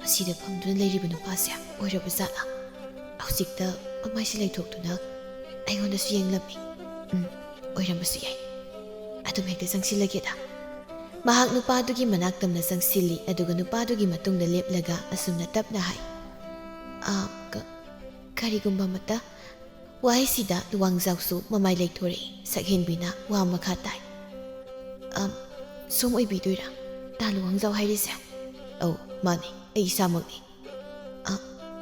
ꯑꯁꯤꯗ ꯐꯝꯗꯨꯅ ꯂꯩꯔꯤꯕ ꯅꯨꯄꯥꯁꯦ ꯑꯣꯏꯔꯕ ꯖꯥꯠꯂꯥ ꯍꯧꯖꯤꯛꯇ ꯃꯃꯥꯏꯁꯤ ꯂꯩꯊꯣꯛꯇꯨꯅ ꯑꯩꯉꯣꯟꯗꯁꯨ ꯌꯦꯡꯂꯝꯃꯤ ꯑꯣꯏꯔꯝꯕꯁꯨ ꯌꯥꯏ ꯑꯗꯨꯝ ꯍꯦꯛꯇ ꯆꯪꯁꯤꯜꯂꯒꯦꯗ ꯃꯍꯥꯛ ꯅꯨꯄꯥꯗꯨꯒꯤ ꯃꯅꯥꯛ ꯇꯝꯅ ꯆꯪꯁꯤꯜꯂꯤ ꯑꯗꯨꯒ ꯅꯨꯄꯥꯗꯨꯒꯤ ꯃꯇꯨꯡꯗ ꯂꯦꯞꯂꯒ ꯑꯁꯨꯝꯅ ꯇꯞꯅ ꯍꯥꯏ ꯀꯔꯤꯒꯨꯝꯕ ꯑꯃꯠꯇ ꯋꯥꯍꯩꯁꯤꯗ ꯂꯨꯋꯥꯡꯖꯥꯎꯁꯨ ꯃꯃꯥꯏ ꯂꯩꯊꯣꯔꯛꯏ ꯁꯛꯍꯦꯟꯕꯤꯅ ꯋꯥ ꯃꯈꯥ ꯇꯥꯏ ꯁꯣꯝ ꯑꯣꯏꯕꯤꯗꯣꯏꯔꯥ ꯇꯥ ꯂꯨꯋꯥꯡꯖꯥꯎ ꯍꯥꯏꯔꯤꯁꯦ ꯑꯧ ꯃꯥꯅꯤ ꯑꯩ ꯏꯁꯥꯃꯛꯅꯤ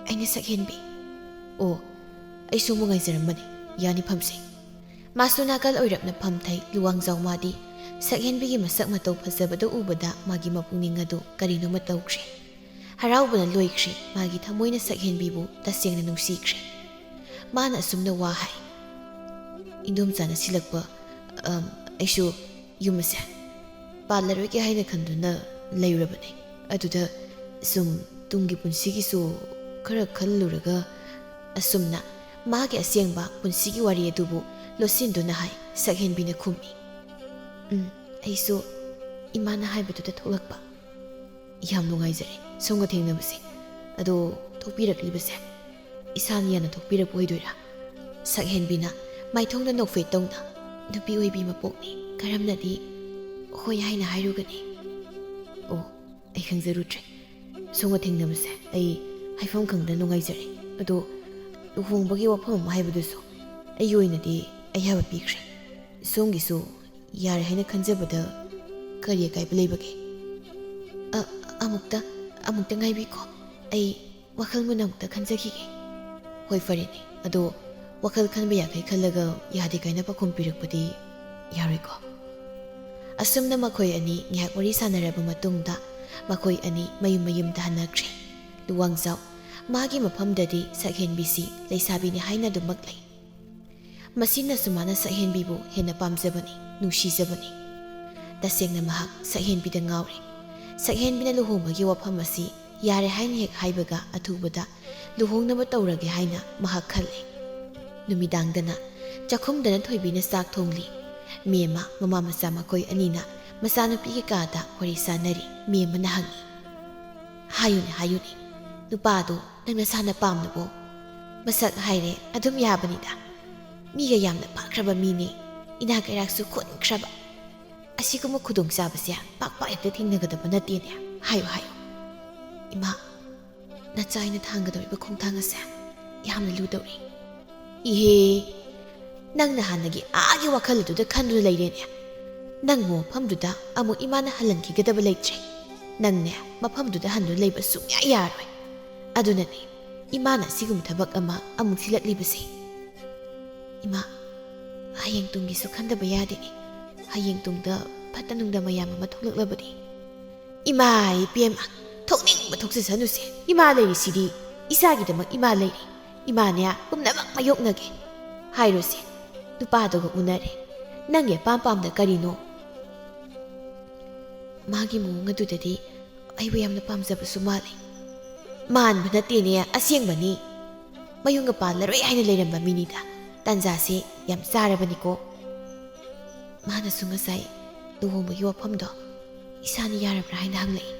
ꯑꯩꯅ ꯁꯛꯍꯦꯟꯕꯤ ꯑꯣ ꯑꯩ ꯁꯣꯝꯕꯨ ꯉꯥꯏꯖꯔꯝꯕꯅꯤ ꯌꯥꯅꯤ ꯐꯝꯁꯦ ꯃꯥꯁꯨ ꯅꯥꯀꯜ ꯑꯣꯏꯔꯞꯅ ꯐꯝꯊꯩ ꯂꯨꯋꯥꯡꯖꯥꯎ ꯃꯥꯗꯤ ꯁꯛꯍꯦꯟꯕꯤꯒꯤ ꯃꯁꯛ ꯃꯇꯧ ꯐꯖꯕꯗ ꯎꯕꯗ ꯃꯥꯒꯤ ꯃꯄꯨꯛꯅꯤꯡ ꯑꯗꯨ ꯀꯔꯤꯅꯣꯃ ꯇꯧꯈ꯭ꯔꯦ ꯍꯔꯥꯎꯕꯅ ꯂꯣꯏꯈ꯭ꯔꯦ ꯃꯥꯒꯤ ꯊꯃꯣꯏꯅ ꯁꯛꯍꯦꯟꯕꯤꯕꯨ ꯇꯁꯦꯡꯅ ꯅꯨꯡꯁꯤꯈ꯭ꯔꯦ ꯃꯥꯅ ꯑꯁꯨꯝꯅ ꯋꯥ ꯍꯥꯏ ꯏꯟꯗꯣꯝꯆꯥꯅ ꯁꯤꯜꯂꯛꯄ ꯑꯩꯁꯨ ꯌꯨꯝ ꯑꯁꯦ ꯄꯥꯜꯂꯔꯣꯏꯒꯦ ꯍꯥꯏꯅ ꯈꯟꯗꯨꯅ ꯂꯩꯔꯨꯔꯕꯅꯤ ꯑꯗꯨꯗ ꯁꯨꯝ ꯇꯨꯡꯒꯤ ꯄꯨꯟꯁꯤꯒꯤꯁꯨ ꯈꯔ ꯈꯜꯂꯨꯔꯒ ꯑꯁꯨꯝꯅ ꯃꯥꯒꯤ ꯑꯁꯦꯡꯕ ꯄꯨꯟꯁꯤꯒꯤ ꯋꯥꯔꯤ ꯑꯗꯨꯕꯨ ꯂꯣꯠꯁꯤꯟꯗꯨꯅ ꯍꯥꯏ ꯁꯛꯍꯦꯟꯕꯤꯅ ꯈꯨꯝꯃꯤ ꯑꯩꯁꯨ ꯏꯃꯥꯅ ꯍꯥꯏꯕꯗꯨꯗ ꯊꯣꯛꯂꯛꯄ ꯌꯥꯝ ꯅꯨꯡꯉꯥꯏꯖꯔꯦ ꯁꯣꯝꯒ ꯊꯦꯡꯅꯕꯁꯦ ꯑꯗꯣ ꯊꯣꯛꯄꯤꯔꯛꯂꯤꯕꯁꯦ ꯏꯁꯥꯅ ꯌꯥꯅ ꯊꯣꯛꯄꯤꯔꯛꯄ ꯑꯣꯏꯗꯣꯏꯔꯥ ꯁꯛꯍꯦꯟꯕꯤꯅ ꯃꯥꯏꯊꯣꯡꯗ ꯅꯣꯛꯐꯦꯠ ꯇꯧꯅ ꯅꯨꯄꯤ ꯑꯣꯏꯕꯤ ꯃꯄꯣꯛꯅꯤ ꯀꯔꯝꯅꯗꯤ ꯍꯣꯏ ꯍꯥꯏꯅ ꯍꯥꯏꯔꯨꯒꯅꯤ ꯑꯣ ꯑꯩ ꯈꯪꯖꯔꯨꯗ꯭ꯔꯦ ꯁꯣꯝꯒ ꯊꯦꯡꯅꯕꯁꯦ ꯑꯩ ꯍꯥꯏꯐꯝ ꯈꯪꯗꯅ ꯅꯨꯡꯉꯥꯏꯖꯔꯦ ꯑꯗꯣ ꯂꯨꯍꯣꯡꯕꯒꯤ ꯋꯥꯐꯝ ꯑꯃ ꯍꯥꯏꯕꯗꯨꯁꯨ ꯑꯩꯒꯤ ꯑꯣꯏꯅꯗꯤ ꯑꯌꯥꯕ ꯄꯤꯈ꯭ꯔꯦ ꯁꯣꯝꯒꯤꯁꯨ ꯌꯥꯔꯦ ꯍꯥꯏꯅ ꯈꯟꯖꯕꯗ ꯀꯔꯤ ꯑꯀꯥꯏꯕ ꯂꯩꯕꯒꯦ ꯑꯃꯨꯛꯇ ꯉꯥꯏꯕꯤꯀꯣ ꯑꯩ ꯋꯥꯈꯜ ꯃꯨꯟꯅ ꯑꯃꯨꯛꯇ ꯈꯟꯖꯈꯤꯒꯦ ꯍꯣꯏ ꯐꯔꯦꯅꯦ ꯑꯗꯣ ꯋꯥꯈꯜ ꯈꯟꯕ ꯌꯥꯈꯩ ꯈꯜꯂꯒ ꯌꯥꯗꯦ ꯀꯥꯏꯅ ꯄꯥꯎꯈꯨꯝ ꯄꯤꯔꯛꯄꯗꯤ ꯌꯥꯔꯣꯏꯀꯣ ꯑꯁꯨꯝꯅ ꯃꯈꯣꯏ ꯑꯅꯤ ꯉꯥꯏꯍꯥꯛ ꯋꯥꯔꯤ ꯁꯥꯟꯅꯔꯕ ꯃꯇꯨꯡꯗ ꯃꯈꯣꯏ ꯑꯅꯤ ꯃꯌꯨꯝꯗ ꯍꯟꯅꯈ꯭ꯔꯦ ꯂꯨꯋꯥꯡꯖꯥꯎ ꯃꯥꯒꯤ ꯃꯐꯝꯗꯗꯤ ꯁꯛꯍꯦꯟꯕꯤꯁꯤ ꯂꯩꯁꯥꯕꯤꯅꯤ ꯍꯥꯏꯅ ꯑꯗꯨꯃꯛ ꯂꯩ ꯃꯁꯤꯅꯁꯨ ꯃꯥꯅ ꯁꯛꯍꯦꯟꯕꯤꯕꯨ ꯍꯦꯟꯅ ꯄꯥꯝꯖꯕꯅꯤ ꯅꯨꯡꯁꯤꯖꯕꯅꯤ ꯇꯁꯦꯡꯅ ꯃꯍꯥꯛ ꯁꯛꯍꯦꯟꯕꯤꯗ ꯉꯥꯎꯔꯦ ꯁꯛꯍꯦꯟꯕꯤꯅ ꯂꯨꯍꯣꯡꯕꯒꯤ ꯋꯥꯐꯝ ꯑꯁꯤ ꯌꯥꯔꯦ ꯍꯥꯏꯅ ꯍꯦꯛ ꯍꯥꯏꯕꯒ ꯑꯊꯨꯕꯗ ꯂꯨꯍꯣꯡꯅꯕ ꯇꯧꯔꯒꯦ ꯍꯥꯏꯅ ꯃꯍꯥꯛ ꯈꯜꯂꯤ ꯅꯨꯃꯤꯗꯥꯡꯗꯅ ꯆꯥꯛꯈꯨꯝꯗꯅ ꯊꯣꯏꯕꯤꯅ ꯆꯥꯛ ꯊꯣꯡꯂꯤ ꯃꯦꯝꯃ ꯃꯃꯥ ꯃꯆꯥ ꯃꯈꯣꯏ ꯑꯅꯤꯅ ꯃꯆꯥꯅꯨꯄꯤꯒꯤ ꯀꯥꯗ ꯋꯥꯔꯤ ꯁꯥꯟꯅꯔꯤ ꯃꯦꯝꯃꯅ ꯍꯪꯉꯤ ꯍꯥꯏꯌꯨꯅꯦ ꯅꯨꯄꯥꯗꯣ ꯅꯪ ꯅꯁꯥꯅ ꯄꯥꯝꯅꯕꯣ ꯃꯁꯛ ꯍꯥꯏꯔꯦ ꯑꯗꯨꯝ ꯌꯥꯕꯅꯤꯗ ꯃꯤꯒ ꯌꯥꯝꯅ ꯐꯈ꯭ꯔꯕ ꯃꯤꯅꯤ ꯏꯅꯥ ꯀꯩꯔꯥꯛꯁꯨ ꯈꯨꯟꯈ꯭ꯔꯕ ꯑꯁꯤꯒꯨꯝꯕ ꯈꯨꯗꯣꯡꯆꯥꯕꯁꯦ ꯄꯥꯛ ꯍꯦꯛꯇ ꯊꯦꯡꯅꯒꯗꯕ ꯅꯠꯇꯦꯅꯦ ꯍꯥꯏꯌꯨ ꯏꯃꯥ ꯅꯆꯥ ꯑꯩꯅ ꯊꯥꯡꯒꯗꯧꯔꯤꯕ ꯈꯣꯡꯊꯥꯡ ꯑꯁꯦ ꯌꯥꯝꯅ ꯂꯨꯗꯧꯔꯤ ꯏꯍꯦ ꯅꯪꯅ ꯍꯥꯟꯅꯒꯤ ꯑꯥꯒꯤ ꯋꯥꯈꯜ ꯑꯗꯨꯗ ꯈꯟꯗꯨꯅ ꯂꯩꯔꯦꯅꯦ ꯅꯪꯕꯨ ꯃꯐꯝꯗꯨꯗ ꯑꯃꯨꯛ ꯏꯃꯥꯅ ꯍꯜꯍꯟꯈꯤꯒꯗꯕ ꯂꯩꯇ꯭ꯔꯦ ꯅꯪꯅꯦ ꯃꯐꯝꯗꯨꯗ ꯍꯟꯗꯨꯅ ꯂꯩꯕ ꯁꯨꯡꯌꯥ ꯌꯥꯔꯣꯏ ꯑꯗꯨꯅꯅꯦ ꯏꯃꯥꯅ ꯑꯁꯤꯒꯨꯝꯕ ꯊꯕꯛ ꯑꯃ ꯑꯃꯨꯛ ꯊꯤꯜꯂꯛꯂꯤꯕꯁꯦ ꯏꯃꯥ ꯍꯌꯦꯡ ꯇꯨꯡꯒꯤꯁꯨ ꯈꯟꯗꯕ ꯌꯥꯗꯦꯅꯦ ꯍꯌꯦꯡ ꯇꯨꯡꯗ ꯐꯠꯇ ꯅꯨꯡꯗ ꯃꯌꯥꯝ ꯑꯃ ꯊꯣꯛꯂꯛꯂꯕꯗꯤ ꯏꯃꯥ ꯏꯄꯦꯝꯃ ꯊꯣꯛꯅꯤꯡꯕ ꯊꯣꯛꯆꯁꯅꯨꯁꯦ ꯏꯃꯥ ꯂꯩꯔꯤꯁꯤꯗꯤ ꯏꯆꯥꯒꯤꯗꯃꯛ ꯏꯃꯥ ꯂꯩꯔꯤ ꯏꯃꯥꯅꯦ ꯄꯨꯝꯅꯃꯛ ꯃꯥꯌꯣꯛꯅꯒꯦ ꯍꯥꯏꯔꯣꯁꯦ ꯅꯨꯄꯥꯗꯨꯒ ꯎꯅꯔꯦ ꯅꯪꯒꯤ ꯑꯄꯥꯝ ꯄꯥꯝꯗ ꯀꯔꯤꯅꯣ ꯃꯥꯒꯤ ꯃꯑꯣꯡ ꯑꯗꯨꯗꯗꯤ ꯑꯩꯕꯨ ꯌꯥꯝꯅ ꯄꯥꯝꯖꯕꯁꯨ ꯃꯥꯜꯂꯤ ꯃꯥꯟꯕ ꯅꯠꯇꯦꯅꯦ ꯑꯁꯦꯡꯕꯅꯤ ꯃꯌꯨꯝꯒ ꯄꯥꯜꯂꯔꯣꯏ ꯍꯥꯏꯅ ꯂꯩꯔꯝꯕ ꯃꯤꯅꯤꯗ ꯇꯥꯟꯖꯥꯁꯦ ꯌꯥꯝ ꯆꯥꯔꯕꯅꯤꯀꯣ ꯃꯥꯅꯁꯨ ꯉꯁꯥꯏ ꯂꯨꯍꯣꯡꯕꯒꯤ ꯋꯥꯐꯝꯗꯣ ꯏꯁꯥꯅ ꯌꯥꯔꯕ꯭ꯔꯥ ꯍꯥꯏꯅ ꯍꯪꯂꯛꯏ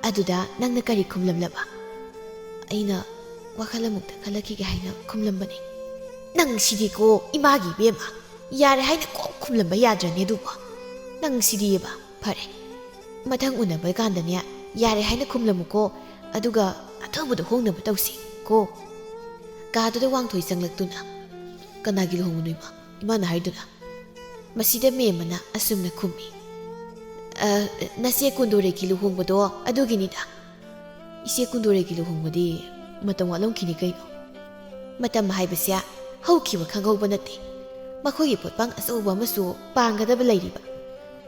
ꯑꯗꯨꯗ ꯅꯪꯅ ꯀꯔꯤ ꯈꯨꯝꯂꯝꯂꯕ ꯑꯩꯅ ꯋꯥꯈꯜ ꯑꯃꯨꯛꯇ ꯈꯜꯂꯛꯈꯤꯒꯦ ꯍꯥꯏꯅ ꯈꯨꯝꯂꯝꯕꯅꯤ ꯅꯪ ꯁꯤꯗꯤꯀꯣ ꯏꯃꯥꯒꯤ ꯏꯕꯦꯝꯃ ꯌꯥꯔꯦ ꯍꯥꯏꯅ ꯀꯣꯛ ꯈꯨꯝꯂꯝꯕ ꯌꯥꯗ꯭ꯔꯅꯤ ꯑꯗꯨꯕꯨ ꯅꯪ ꯁꯤꯗꯤꯕ ꯐꯔꯦ ꯃꯊꯪ ꯎꯅꯕ ꯀꯥꯟꯗꯅꯦ ꯌꯥꯔꯦ ꯍꯥꯏꯅ ꯈꯨꯝꯂꯝꯃꯨꯀꯣ ꯑꯗꯨꯒ ꯑꯊꯨꯕꯗ ꯍꯣꯡꯅꯕ ꯇꯧꯁꯤ ꯀꯣ ꯀꯥꯗꯨꯗ ꯋꯥꯡꯊꯣꯏ ꯆꯪꯂꯛꯇꯨꯅ ꯀꯅꯥꯒꯤ ꯂꯨꯍꯣꯡꯕꯅꯣ ꯏꯃꯥꯅ ꯍꯥꯏꯗꯨꯅ ꯃꯁꯤꯗ ꯃꯦꯝꯃꯅ ꯑꯁꯨꯝꯅ ꯈꯨꯝꯃꯤ ꯅꯆꯦ ꯀꯨꯟꯗꯣꯔꯦꯒꯤ ꯂꯨꯍꯣꯡꯕꯗꯣ ꯑꯗꯨꯒꯤꯅꯤꯗ ꯏꯆꯦ ꯀꯨꯟꯗꯣꯔꯦꯒꯤ ꯂꯨꯍꯣꯡꯕꯗꯤ ꯃꯇꯝ ꯋꯥꯠꯂꯝꯈꯤꯅꯤ ꯀꯩꯅꯣ ꯃꯇꯝ ꯍꯥꯏꯕꯁꯦ ꯍꯧꯈꯤꯕ ꯈꯪꯍꯧꯕ ꯅꯠꯇꯦ ꯃꯈꯣꯏꯒꯤ ꯄꯣꯠꯄꯥꯡ ꯑꯆꯧꯕ ꯑꯃꯁꯨ ꯄꯥꯡꯒꯗꯕ ꯂꯩꯔꯤꯕ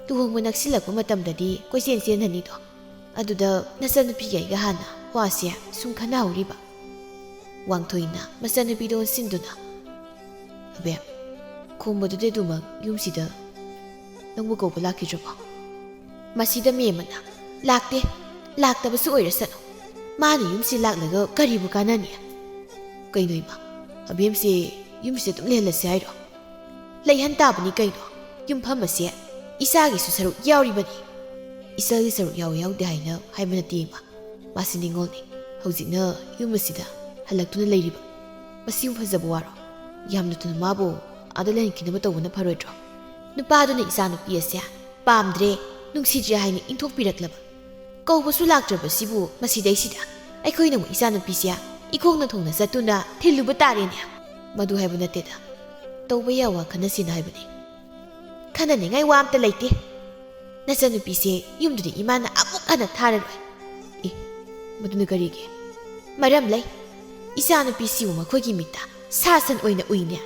ꯂꯨꯍꯣꯡꯕ ꯅꯛꯁꯤꯜꯂꯛꯄ ꯃꯇꯝꯗꯗꯤ ꯀꯣꯏꯆꯦꯟ ꯆꯦꯟꯍꯟꯅꯤꯗꯣ ꯑꯗꯨꯗ ꯅꯆꯟꯅꯨꯄꯤꯒ ꯑꯩꯒ ꯍꯥꯟꯅ ꯋꯥꯁꯦ ꯁꯨꯝ ꯈꯟꯅꯍꯧꯔꯤꯕ ꯋꯥꯡꯊꯣꯏꯅ ꯃꯆꯟꯅꯨꯄꯤꯗꯣ ꯑꯣꯟꯁꯤꯟꯗꯨꯅ ꯑꯕꯦꯝ ꯈꯣꯡꯕꯗꯨꯗꯤ ꯑꯗꯨꯃꯛ ꯌꯨꯝꯁꯤꯗ ꯅꯪꯕꯨ ꯀꯧꯕ ꯂꯥꯛꯈꯤꯗ꯭ꯔꯕꯣ ꯃꯁꯤꯗ ꯃꯦꯝꯃꯅ ꯂꯥꯛꯇꯦ ꯂꯥꯛꯇꯕꯁꯨ ꯑꯣꯏꯔꯁꯅꯨ ꯃꯥꯅ ꯌꯨꯝꯁꯤ ꯂꯥꯛꯂꯒ ꯀꯔꯤꯕꯨ ꯀꯥꯟꯅꯅꯤ ꯀꯩꯅꯣ ꯏꯃꯥ ꯑꯕꯦꯝꯁꯦ ꯌꯨꯝꯁꯤꯗ ꯑꯗꯨꯝ ꯂꯩꯍꯜꯂꯁꯤ ꯍꯥꯏꯔꯣ ꯂꯩꯍꯟ ꯇꯥꯕꯅꯤ ꯀꯩꯅꯣ ꯌꯨꯝꯐꯝ ꯑꯁꯦ ꯏꯆꯥꯒꯤꯁꯨ ꯁꯔꯨꯛ ꯌꯥꯎꯔꯤꯕꯅꯤ ꯏꯆꯥꯒꯤ ꯁꯔꯨꯛ ꯌꯥꯎꯗꯦ ꯍꯥꯏꯅ ꯍꯥꯏꯕ ꯅꯠꯇꯦ ꯏꯃꯥ ꯃꯥꯁꯤ ꯅꯤꯡꯉꯣꯜꯅꯤ ꯍꯧꯖꯤꯛꯅ ꯌꯨꯝ ꯑꯁꯤꯗ ꯍꯜꯂꯛꯇꯨꯅ ꯂꯩꯔꯤꯕ ꯃꯁꯤꯕꯨ ꯐꯖꯕ ꯋꯥꯔꯣ ꯌꯥꯝꯅ ꯊꯨꯅ ꯃꯥꯕꯨ ꯑꯥꯗ ꯂꯩꯍꯟꯈꯤꯅꯕ ꯇꯧꯕꯅ ꯐꯔꯣꯏꯗ꯭ꯔꯣ ꯅꯨꯄꯥꯗꯨꯅ ꯏꯆꯥꯅꯨꯄꯤ ꯑꯁꯦ ꯄꯥꯝꯗ꯭ꯔꯦ ꯅꯨꯡꯁꯤꯗ꯭ꯔꯦ ꯍꯥꯏꯅ ꯏꯟꯊꯣꯛꯄꯤꯔꯛꯂꯕ ꯀꯧꯕꯁꯨ ꯂꯥꯛꯇ꯭ꯔꯕꯁꯤꯕꯨ ꯃꯁꯤꯗꯩꯁꯤꯗ ꯑꯩꯈꯣꯏꯅ ꯑꯃꯨꯛ ꯏꯆꯥꯅꯨꯄꯤꯁꯦ ꯏꯈꯣꯡꯅ ꯊꯣꯡꯅ ꯆꯠꯇꯨꯅ ꯊꯤꯜꯂꯨꯕ ꯇꯥꯔꯦꯅꯦ ꯃꯗꯨ ꯍꯥꯏꯕ ꯅꯠꯇꯦꯗ ꯇꯧꯕ ꯌꯥꯕ ꯈꯟꯅꯁꯤꯅ ꯍꯥꯏꯕꯅꯤ ꯈꯟꯅꯅꯤꯡꯉꯥꯏ ꯋꯥ ꯑꯝꯇ ꯂꯩꯇꯦ ꯅꯆꯟꯅꯨꯄꯤꯁꯦ ꯌꯨꯝꯗꯨꯗꯤ ꯏꯃꯥꯅ ꯑꯃꯨꯛ ꯍꯟꯅ ꯊꯥꯔꯔꯣꯏ ꯑꯦ ꯃꯗꯨꯅ ꯀꯔꯤꯒꯤ ꯃꯔꯝ ꯂꯩ ꯏꯆꯥꯅꯨꯄꯤꯁꯤꯕꯨ ꯃꯈꯣꯏꯒꯤ ꯃꯤꯠꯇ ꯁꯥ ꯁꯟ ꯑꯣꯏꯅ ꯎꯏꯅꯦ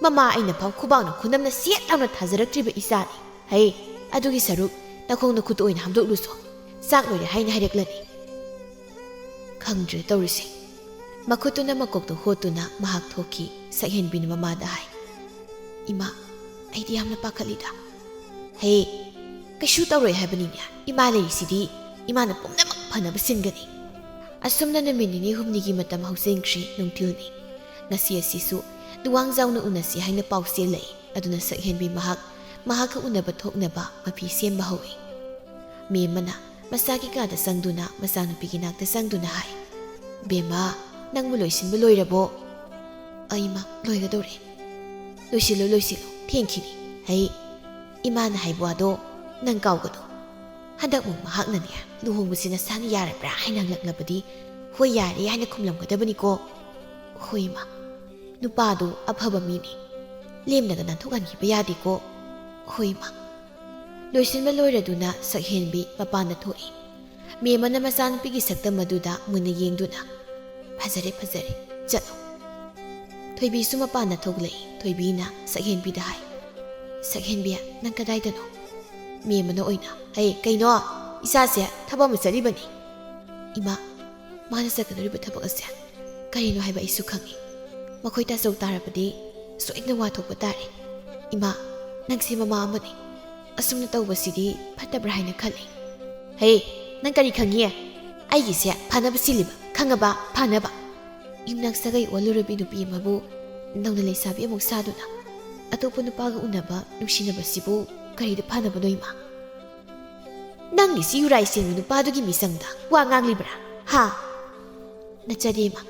ꯃꯃꯥ ꯑꯩꯅ ꯐꯥꯎ ꯈꯨꯕꯥꯛꯅ ꯈꯨꯅꯝꯅ ꯁꯦꯠ ꯂꯥꯎꯅ ꯊꯥꯖꯔꯛꯇ꯭ꯔꯤꯕ ꯏꯆꯥꯅꯤ ꯍꯩ ꯑꯗꯨꯒꯤ ꯁꯔꯨꯛ ꯅꯈꯣꯡꯅ ꯈꯨꯠꯇ ꯑꯣꯏꯅ ꯍꯥꯝꯗꯣꯛꯂꯨꯁꯣ ꯆꯥꯛ ꯂꯣꯏꯔꯦ ꯍꯥꯏꯅ ꯍꯥꯏꯔꯛꯂꯅꯤ ꯈꯪꯗ꯭ꯔꯦ ꯇꯧꯔꯤꯁꯦ ꯃꯈꯨꯠꯇꯨꯅ ꯃꯀꯣꯛꯇ ꯍꯣꯠꯇꯨꯅ ꯃꯍꯥꯛ ꯊꯣꯛꯈꯤ ꯁꯛꯍꯦꯟꯕꯤꯅ ꯃꯃꯥꯗ ꯍꯥꯏ ꯏꯃꯥ ꯑꯩꯗꯤ ꯌꯥꯝꯅ ꯄꯥꯈꯠꯂꯤꯗ ꯍꯦ ꯀꯩꯁꯨ ꯇꯧꯔꯣꯏ ꯍꯥꯏꯕꯅꯤꯅꯦ ꯏꯃꯥ ꯂꯩꯔꯤꯁꯤꯗꯤ ꯏꯃꯥꯅ ꯄꯨꯝꯅꯃꯛ ꯐꯅꯕ ꯁꯤꯟꯒꯅꯤ ꯑꯁꯨꯝꯅ ꯅꯨꯃꯤꯠ ꯅꯤꯅꯤ ꯍꯨꯝꯅꯤꯒꯤ ꯃꯇꯝ ꯍꯧꯖꯤꯟꯈ꯭ꯔꯤ ꯅꯨꯡꯊꯤꯜꯅꯤ ꯉꯁꯤ ꯑꯁꯤꯁꯨ ꯂꯨꯋꯥꯡꯖꯥꯎꯅ ꯎꯅꯁꯤ ꯍꯥꯏꯅ ꯄꯥꯎ ꯆꯦꯜꯂꯛꯏ ꯑꯗꯨꯅ ꯁꯛꯍꯦꯟꯕꯤ ꯃꯍꯥꯛꯀ ꯎꯅꯕ ꯊꯣꯛꯅꯕ ꯃꯐꯤ ꯁꯦꯝꯕ ꯍꯧꯏ ꯃꯦꯝꯃꯅ ꯃꯆꯥꯒꯤ ꯀꯥꯗ ꯆꯪꯗꯨꯅ ꯃꯆꯥꯅꯨꯄꯤꯒꯤ ꯅꯥꯛꯇ ꯆꯪꯗꯨꯅ ꯍꯥꯏ ꯕꯦꯝꯃ ꯅꯪꯕꯨ ꯂꯣꯏꯁꯤꯟꯕ ꯂꯣꯏꯔꯕꯣ ꯑꯩꯃ ꯂꯣꯏꯒꯗꯧꯔꯦ ꯂꯣꯏꯁꯤꯜꯂꯨ ꯊꯦꯡꯈꯤꯅꯤ ꯍꯩ ꯏꯃꯥꯅ ꯍꯥꯏꯕ ꯋꯥꯗꯣ ꯅꯪ ꯀꯥꯎꯒꯅꯨ ꯍꯟꯗꯛꯃꯨꯛ ꯃꯍꯥꯛꯅꯅꯦ ꯂꯨꯍꯣꯡꯕꯁꯤ ꯅꯁꯥꯅ ꯌꯥꯔꯕ꯭ꯔꯥ ꯍꯥꯏꯅ ꯍꯪꯂꯛꯂꯕꯗꯤ ꯍꯣꯏ ꯌꯥꯔꯦ ꯍꯥꯏꯅ ꯈꯨꯝꯂꯝꯒꯗꯕꯅꯤꯀꯣ ꯍꯣꯏ ꯏꯃꯥ ꯅꯨꯄꯥꯗꯨ ꯑꯐꯕ ꯃꯤꯅꯤ ꯂꯦꯝꯅꯒ ꯅꯥꯟꯊꯣꯛꯍꯟꯈꯤꯕ ꯌꯥꯗꯦꯀꯣ ꯍꯣꯏ ꯏꯃꯥ ꯂꯣꯏꯁꯤꯟꯕ ꯂꯣꯏꯔꯗꯨꯅ ꯁꯛꯍꯦꯟꯕꯤ ꯃꯄꯥꯟꯗ ꯊꯣꯛꯏ ꯃꯦꯝꯃꯅ ꯃꯆꯥꯅꯨꯄꯤꯒꯤ ꯁꯛꯇꯝ ꯑꯗꯨꯗ ꯃꯨꯟꯅ ꯌꯦꯡꯗꯨꯅ ꯐꯖꯔꯦ ꯆꯠꯂꯣ ꯊꯣꯏꯕꯤꯁꯨ ꯃꯄꯥꯟꯗ ꯊꯣꯛꯂꯛꯏ ꯊꯣꯏꯕꯤꯅ ꯁꯛꯍꯦꯟꯕꯤꯗ ꯍꯥꯏ ꯁꯛꯍꯦꯟꯕꯤ ꯅꯪ ꯀꯗꯥꯏꯗꯅꯣ ꯃꯦꯝꯃꯅ ꯑꯣꯏꯅ ꯑꯩ ꯀꯩꯅꯣ ꯏꯆꯥꯁꯦ ꯊꯕꯛ ꯑꯃ ꯆꯠꯂꯤꯕꯅꯤ ꯏꯃꯥ ꯃꯥꯅ ꯆꯠꯀꯗꯧꯔꯤꯕ ꯊꯕꯛ ꯑꯁꯦ ꯀꯔꯤꯅꯣ ꯍꯥꯏꯕ ꯑꯩꯁꯨ ꯈꯪꯏ ꯃꯈꯣꯏ ꯇꯥꯆꯧ ꯇꯥꯔꯕꯗꯤ ꯁꯣꯏꯗꯅ ꯋꯥꯊꯣꯛꯄ ꯇꯥꯔꯦ ꯏꯃꯥ ꯅꯪꯁꯤ ꯃꯃꯥ ꯑꯃꯅꯤ ꯑꯁꯨꯝꯅ ꯇꯧꯕꯁꯤꯗꯤ ꯐꯠꯇꯕ꯭ꯔꯥ ꯍꯥꯏꯅ ꯈꯜꯂꯤ ꯍꯦ ꯅꯪ ꯀꯔꯤ ꯈꯪꯉꯤ ꯑꯩꯒꯤꯁꯦ ꯐꯅꯕ ꯁꯤꯜꯂꯤꯕ ꯈꯪꯉꯕ ꯐꯅꯕ ꯌꯨꯝꯅꯥꯛ ꯁꯥꯒꯩ ꯑꯣꯜꯂꯨꯔꯕꯤ ꯅꯨꯄꯤ ꯑꯃꯕꯨ ꯅꯧꯅ ꯂꯩꯁꯥꯕꯤ ꯑꯃꯨꯛ ꯁꯥꯗꯨꯅ ꯑꯇꯣꯞꯄ ꯅꯨꯄꯥꯒ ꯎꯅꯕ ꯅꯨꯡꯁꯤꯅꯕꯁꯤꯕꯨ ꯀꯔꯤꯗ ꯐꯅꯕꯅꯣ ꯏꯃꯥ ꯅꯪꯒꯤꯁꯤ ꯌꯨꯔꯥꯏ ꯁꯦꯟꯕ ꯅꯨꯄꯥꯗꯨꯒꯤ ꯃꯤꯆꯪꯗ ꯋꯥ ꯉꯥꯡꯂꯤꯕ꯭ꯔꯥ ꯍꯥ ꯅꯆꯗꯦ ꯏꯃꯥ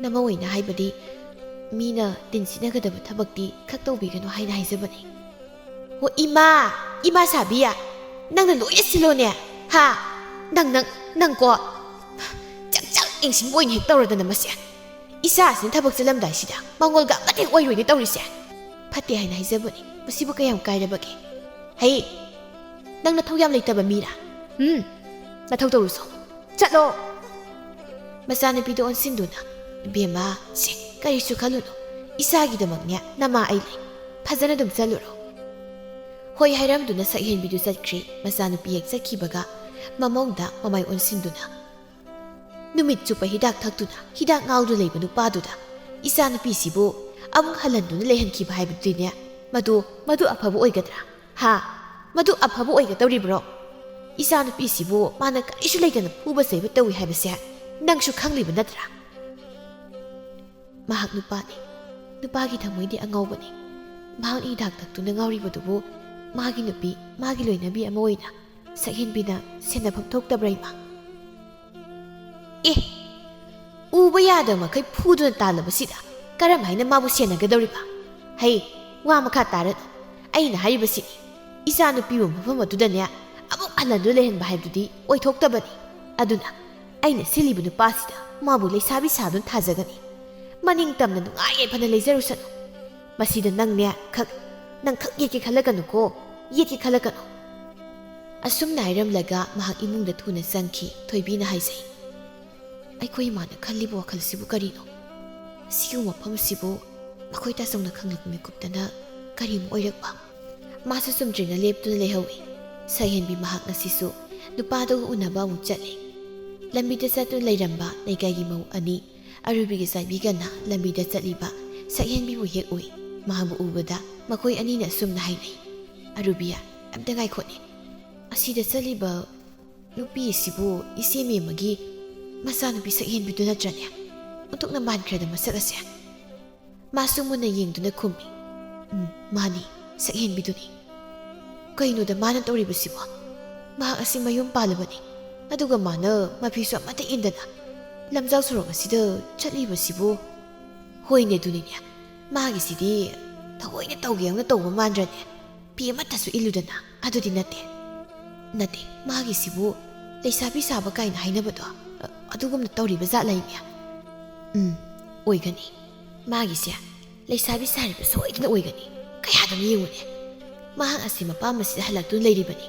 ꯅꯃ ꯑꯣꯏꯅ ꯍꯥꯏꯕꯗꯤ ꯃꯤꯅ ꯇꯤꯟꯁꯤꯟꯅꯒꯗꯕ ꯊꯕꯛꯇꯤ ꯈꯛ ꯇꯧꯕꯤꯒꯅꯨ ꯍꯥꯏꯅ ꯍꯥꯏꯖꯕꯅꯤ ꯍꯣ ꯏꯃꯥ ꯁꯥꯕꯤꯌꯥ ꯅꯪꯅ ꯂꯣꯏꯅ ꯁꯤꯜꯂꯣꯅꯦ ꯍꯥ ꯅꯪꯀꯣ ꯆꯛ ꯌꯦꯡꯁꯤꯟꯕ ꯑꯣꯏꯅ ꯍꯦꯛ ꯇꯧꯔꯗꯅ ꯃꯁꯦ ꯏꯆꯥꯁꯤꯅ ꯊꯕꯛ ꯆꯠꯂꯝꯗꯥꯏꯁꯤꯗ ꯃꯉꯣꯜꯒ ꯑꯃꯠꯇ ꯑꯣꯏꯔꯣꯏꯅꯦ ꯇꯧꯔꯤꯁꯦ ꯐꯠꯇꯦ ꯍꯥꯏꯅ ꯍꯥꯏꯖꯕꯅꯤ ꯃꯁꯤꯕꯨ ꯀꯌꯥꯝ ꯀꯥꯏꯔꯕꯒꯦ ꯍꯩ ꯅꯪ ꯅꯊꯧ ꯌꯥꯝ ꯂꯩꯇꯕ ꯃꯤꯔꯥ ꯅꯊꯧ ꯇꯧꯔꯨꯁꯣ ꯆꯠꯂꯣ ꯃꯆꯥꯅꯨꯄꯤꯗ ꯑꯣꯟꯁꯤꯟꯗꯨꯅ ꯕꯦꯝꯃ ꯁꯦ ꯀꯔꯤꯁꯨ ꯈꯜꯂꯨꯅꯨ ꯏꯆꯥꯒꯤꯗꯃꯛꯅꯦ ꯅꯃꯥ ꯑꯩ ꯂꯩ ꯐꯖꯅ ꯑꯗꯨꯝ ꯆꯠꯂꯨꯔꯣ ꯍꯣꯏ ꯍꯥꯏꯔꯝꯗꯨꯅ ꯁꯛꯍꯦꯟꯕꯤꯗꯨ ꯆꯠꯈ꯭ꯔꯤ ꯃꯆꯥꯅꯨꯄꯤ ꯍꯦꯛ ꯆꯠꯈꯤꯕꯒ ꯃꯃꯧꯗ ꯃꯃꯥꯏ ꯑꯣꯟꯁꯤꯟꯗꯨꯅ ꯅꯨꯃꯤꯠ ꯆꯨꯞꯄ ꯍꯤꯗꯥꯛ ꯊꯛꯇꯨꯅ ꯍꯤꯗꯥꯛ ꯉꯥꯎꯗꯨ ꯂꯩꯕ ꯅꯨꯄꯥꯗꯨꯗ ꯏꯆꯥꯅꯨꯄꯤꯁꯤꯕꯨ ꯑꯃꯨꯛ ꯍꯜꯍꯟꯗꯨꯅ ꯂꯩꯍꯟꯈꯤꯕ ꯍꯥꯏꯕꯗꯨꯅꯦ ꯃꯗꯨ ꯑꯐꯕ ꯑꯣꯏꯒꯗ꯭ꯔꯥ ꯍꯥ ꯃꯗꯨ ꯑꯐꯕ ꯑꯣꯏꯒꯗꯧꯔꯤꯕ꯭ꯔꯣ ꯏꯆꯥꯅꯨꯄꯤꯁꯤꯕꯨ ꯃꯥꯅ ꯀꯔꯤꯁꯨ ꯂꯩꯇꯅ ꯐꯨꯕ ꯆꯩꯕ ꯇꯧꯏ ꯍꯥꯏꯕꯁꯦ ꯅꯪꯁꯨ ꯈꯪꯂꯤꯕ ꯅꯠꯇ꯭ꯔꯥ ꯃꯍꯥꯛ ꯅꯨꯄꯥꯅꯤ ꯅꯨꯄꯥꯒꯤ ꯊꯃꯣꯏꯗꯤ ꯑꯉꯧꯕꯅꯤ ꯃꯍꯥꯛꯅ ꯍꯤꯗꯥꯛ ꯊꯛꯇꯨꯅ ꯉꯥꯎꯔꯤꯕꯗꯨꯕꯨ ꯃꯥꯒꯤ ꯅꯨꯄꯤ ꯃꯥꯒꯤ ꯂꯣꯏꯅꯕꯤ ꯑꯃ ꯑꯣꯏꯅ ꯁꯛꯍꯦꯟꯕꯤꯅ ꯁꯦꯟꯅꯐꯝ ꯊꯣꯛꯇꯕ꯭ꯔꯥ ꯏꯃꯥ ꯎꯕ ꯌꯥꯗꯕ ꯃꯈꯩ ꯐꯨꯗꯨꯅ ꯇꯥꯜꯂꯕꯁꯤꯗ ꯀꯔꯝ ꯍꯥꯏꯅ ꯃꯥꯕꯨ ꯁꯦꯟꯅꯒꯗꯧꯔꯤꯕ ꯍꯩ ꯋꯥ ꯃꯈꯥ ꯇꯥꯔꯅꯨ ꯑꯩꯅ ꯍꯥꯏꯔꯤꯕꯁꯤꯅꯤ ꯏꯆꯥ ꯅꯨꯄꯤꯕꯨ ꯃꯐꯝ ꯑꯗꯨꯗꯅꯦ ꯑꯃꯨꯛ ꯍꯜꯍꯟꯗꯨꯅ ꯂꯩꯍꯟꯕ ꯍꯥꯏꯕꯗꯨꯗꯤ ꯑꯣꯏꯊꯣꯛꯇꯕꯅꯤ ꯑꯗꯨꯅ ꯑꯩꯅ ꯁꯤꯜꯂꯤꯕ ꯅꯨꯄꯥꯁꯤꯗ ꯃꯥꯕꯨ ꯂꯩꯁꯥꯕꯤ ꯁꯥꯗꯨꯅ ꯊꯥꯖꯒꯅꯤ ꯃꯅꯤꯡ ꯇꯝꯅ ꯅꯨꯡꯉꯥꯏ ꯌꯥꯏꯐꯅ ꯂꯩꯖꯔꯨꯁꯅꯨ ꯃꯁꯤꯗ ꯅꯪ ꯈꯛ ꯌꯦꯠꯀꯦ ꯈꯜꯂꯛꯀꯅꯨꯀꯣ ꯌꯦꯠꯀꯦ ꯈꯜꯂꯛꯀꯅꯨ ꯑꯁꯨꯝꯅ ꯍꯥꯏꯔꯝꯂꯒ ꯃꯍꯥꯛ ꯏꯃꯨꯡꯗ ꯊꯨꯅ ꯆꯪꯈꯤ ꯊꯣꯏꯕꯤꯅ ꯍꯥꯏꯖꯩ ꯑꯩꯈꯣꯏ ꯏꯃꯥꯅ ꯈꯜꯂꯤꯕ ꯋꯥꯈꯜꯁꯤꯕꯨ ꯀꯔꯤꯅꯣ ꯁꯤꯒꯨꯝꯕ ꯃꯐꯝꯁꯤꯕꯨ ꯃꯈꯣꯏ ꯇꯥꯆꯧꯅ ꯈꯪꯂꯛꯄ ꯃꯤꯀꯨꯞꯇꯅ ꯀꯔꯤꯃ ꯑꯣꯏꯔꯛꯄ ꯃꯥꯁꯨ ꯆꯨꯝꯗ꯭ꯔꯤꯡꯅ ꯂꯦꯞꯇꯨꯅ ꯂꯩꯍꯧꯏ ꯁꯛꯍꯦꯟꯕꯤ ꯃꯍꯥꯛ ꯉꯁꯤꯁꯨ ꯅꯨꯄꯥꯗꯨꯒ ꯎꯅꯕ ꯑꯃꯨꯛ ꯆꯠꯂꯤ ꯂꯝꯕꯤꯗ ꯆꯠꯇꯨꯅ ꯂꯩꯔꯝꯕ ꯂꯩꯀꯥꯏꯒꯤ ꯃꯧ ꯑꯅꯤ ꯑꯔꯨꯕꯤꯒꯤ ꯆꯥꯏꯕꯤꯒꯅ ꯂꯝꯕꯤꯗ ꯆꯠꯂꯤꯕ ꯁꯛꯍꯦꯟꯕꯤꯕꯨ ꯍꯦꯛ ꯎꯏ ꯃꯍꯥꯛꯕꯨ ꯎꯕꯗ ꯃꯈꯣꯏ ꯑꯅꯤꯅ ꯑꯁꯨꯝꯅ ꯍꯥꯏꯅꯩ ꯑꯔꯨꯕꯤꯌꯥ ꯑꯝꯇ ꯉꯥꯏꯈꯣꯠꯅꯦ ꯑꯁꯤꯗ ꯆꯠꯂꯤꯕ ꯅꯨꯄꯤ ꯑꯁꯤꯕꯨ ꯏꯆꯦ ꯃꯦꯝꯃꯒꯤ ꯃꯆꯥꯅꯨꯄꯤ ꯁꯛꯍꯦꯟꯕꯤꯗꯨ ꯅꯠꯇ꯭ꯔꯅꯦ ꯑꯣꯟꯊꯣꯛꯅ ꯃꯥꯟꯈ꯭ꯔꯦꯗ ꯃꯁꯛ ꯑꯁꯦ ꯃꯥꯁꯨ ꯃꯨꯟꯅ ꯌꯦꯡꯗꯨꯅ ꯈꯨꯝꯃꯤ ꯃꯥꯅꯤ ꯁꯛꯍꯦꯟꯕꯤꯗꯨꯅꯤ ꯀꯩꯅꯣꯗ ꯃꯥꯅ ꯇꯧꯔꯤꯕꯁꯤꯕꯣ ꯃꯍꯥꯛ ꯑꯁꯤ ꯃꯌꯨꯝ ꯄꯥꯜꯂꯕꯅꯤ ꯑꯗꯨꯒ ꯃꯥꯅ ꯃꯐꯤꯁꯨ ꯑꯃꯠꯇ ꯏꯟꯗꯅ ꯂꯝꯖꯥꯎ ꯁꯣꯔꯣꯛ ꯑꯁꯤꯗ ꯆꯠꯂꯤꯕꯁꯤꯕꯨ ꯍꯣꯏꯅꯦ ꯑꯗꯨꯅꯤꯅꯦ ꯃꯥꯒꯤꯁꯤꯗꯤ ꯊꯑꯣꯏꯅ ꯇꯧꯒꯦ ꯌꯥꯎꯅ ꯇꯧꯕ ꯃꯥꯟꯗ꯭ꯔꯅꯦ ꯐꯤ ꯑꯃꯠꯇꯁꯨ ꯏꯜꯂꯨꯗꯅ ꯑꯗꯨꯗꯤ ꯅꯠꯇꯦ ꯃꯥꯒꯤꯁꯤꯕꯨ ꯂꯩꯁꯥꯕꯤ ꯁꯥꯕ ꯀꯥꯏꯅ ꯍꯥꯏꯅꯕꯗꯣ ꯑꯗꯨꯒꯨꯝꯅ ꯇꯧꯔꯤꯕ ꯖꯥꯠ ꯂꯩꯅꯦ ꯑꯣꯏꯒꯅꯤ ꯃꯥꯒꯤꯁꯦ ꯂꯩꯁꯥꯕꯤ ꯁꯥꯔꯤꯕ ꯁꯣꯏꯗꯅ ꯑꯣꯏꯒꯅꯤ ꯀꯌꯥꯗꯨꯝ ꯌꯦꯡꯉꯨꯅꯦ ꯃꯍꯥꯛ ꯑꯁꯤ ꯃꯄꯥꯝ ꯑꯁꯤꯗ ꯍꯜꯂꯛꯇꯨꯅ ꯂꯩꯔꯤꯕꯅꯤ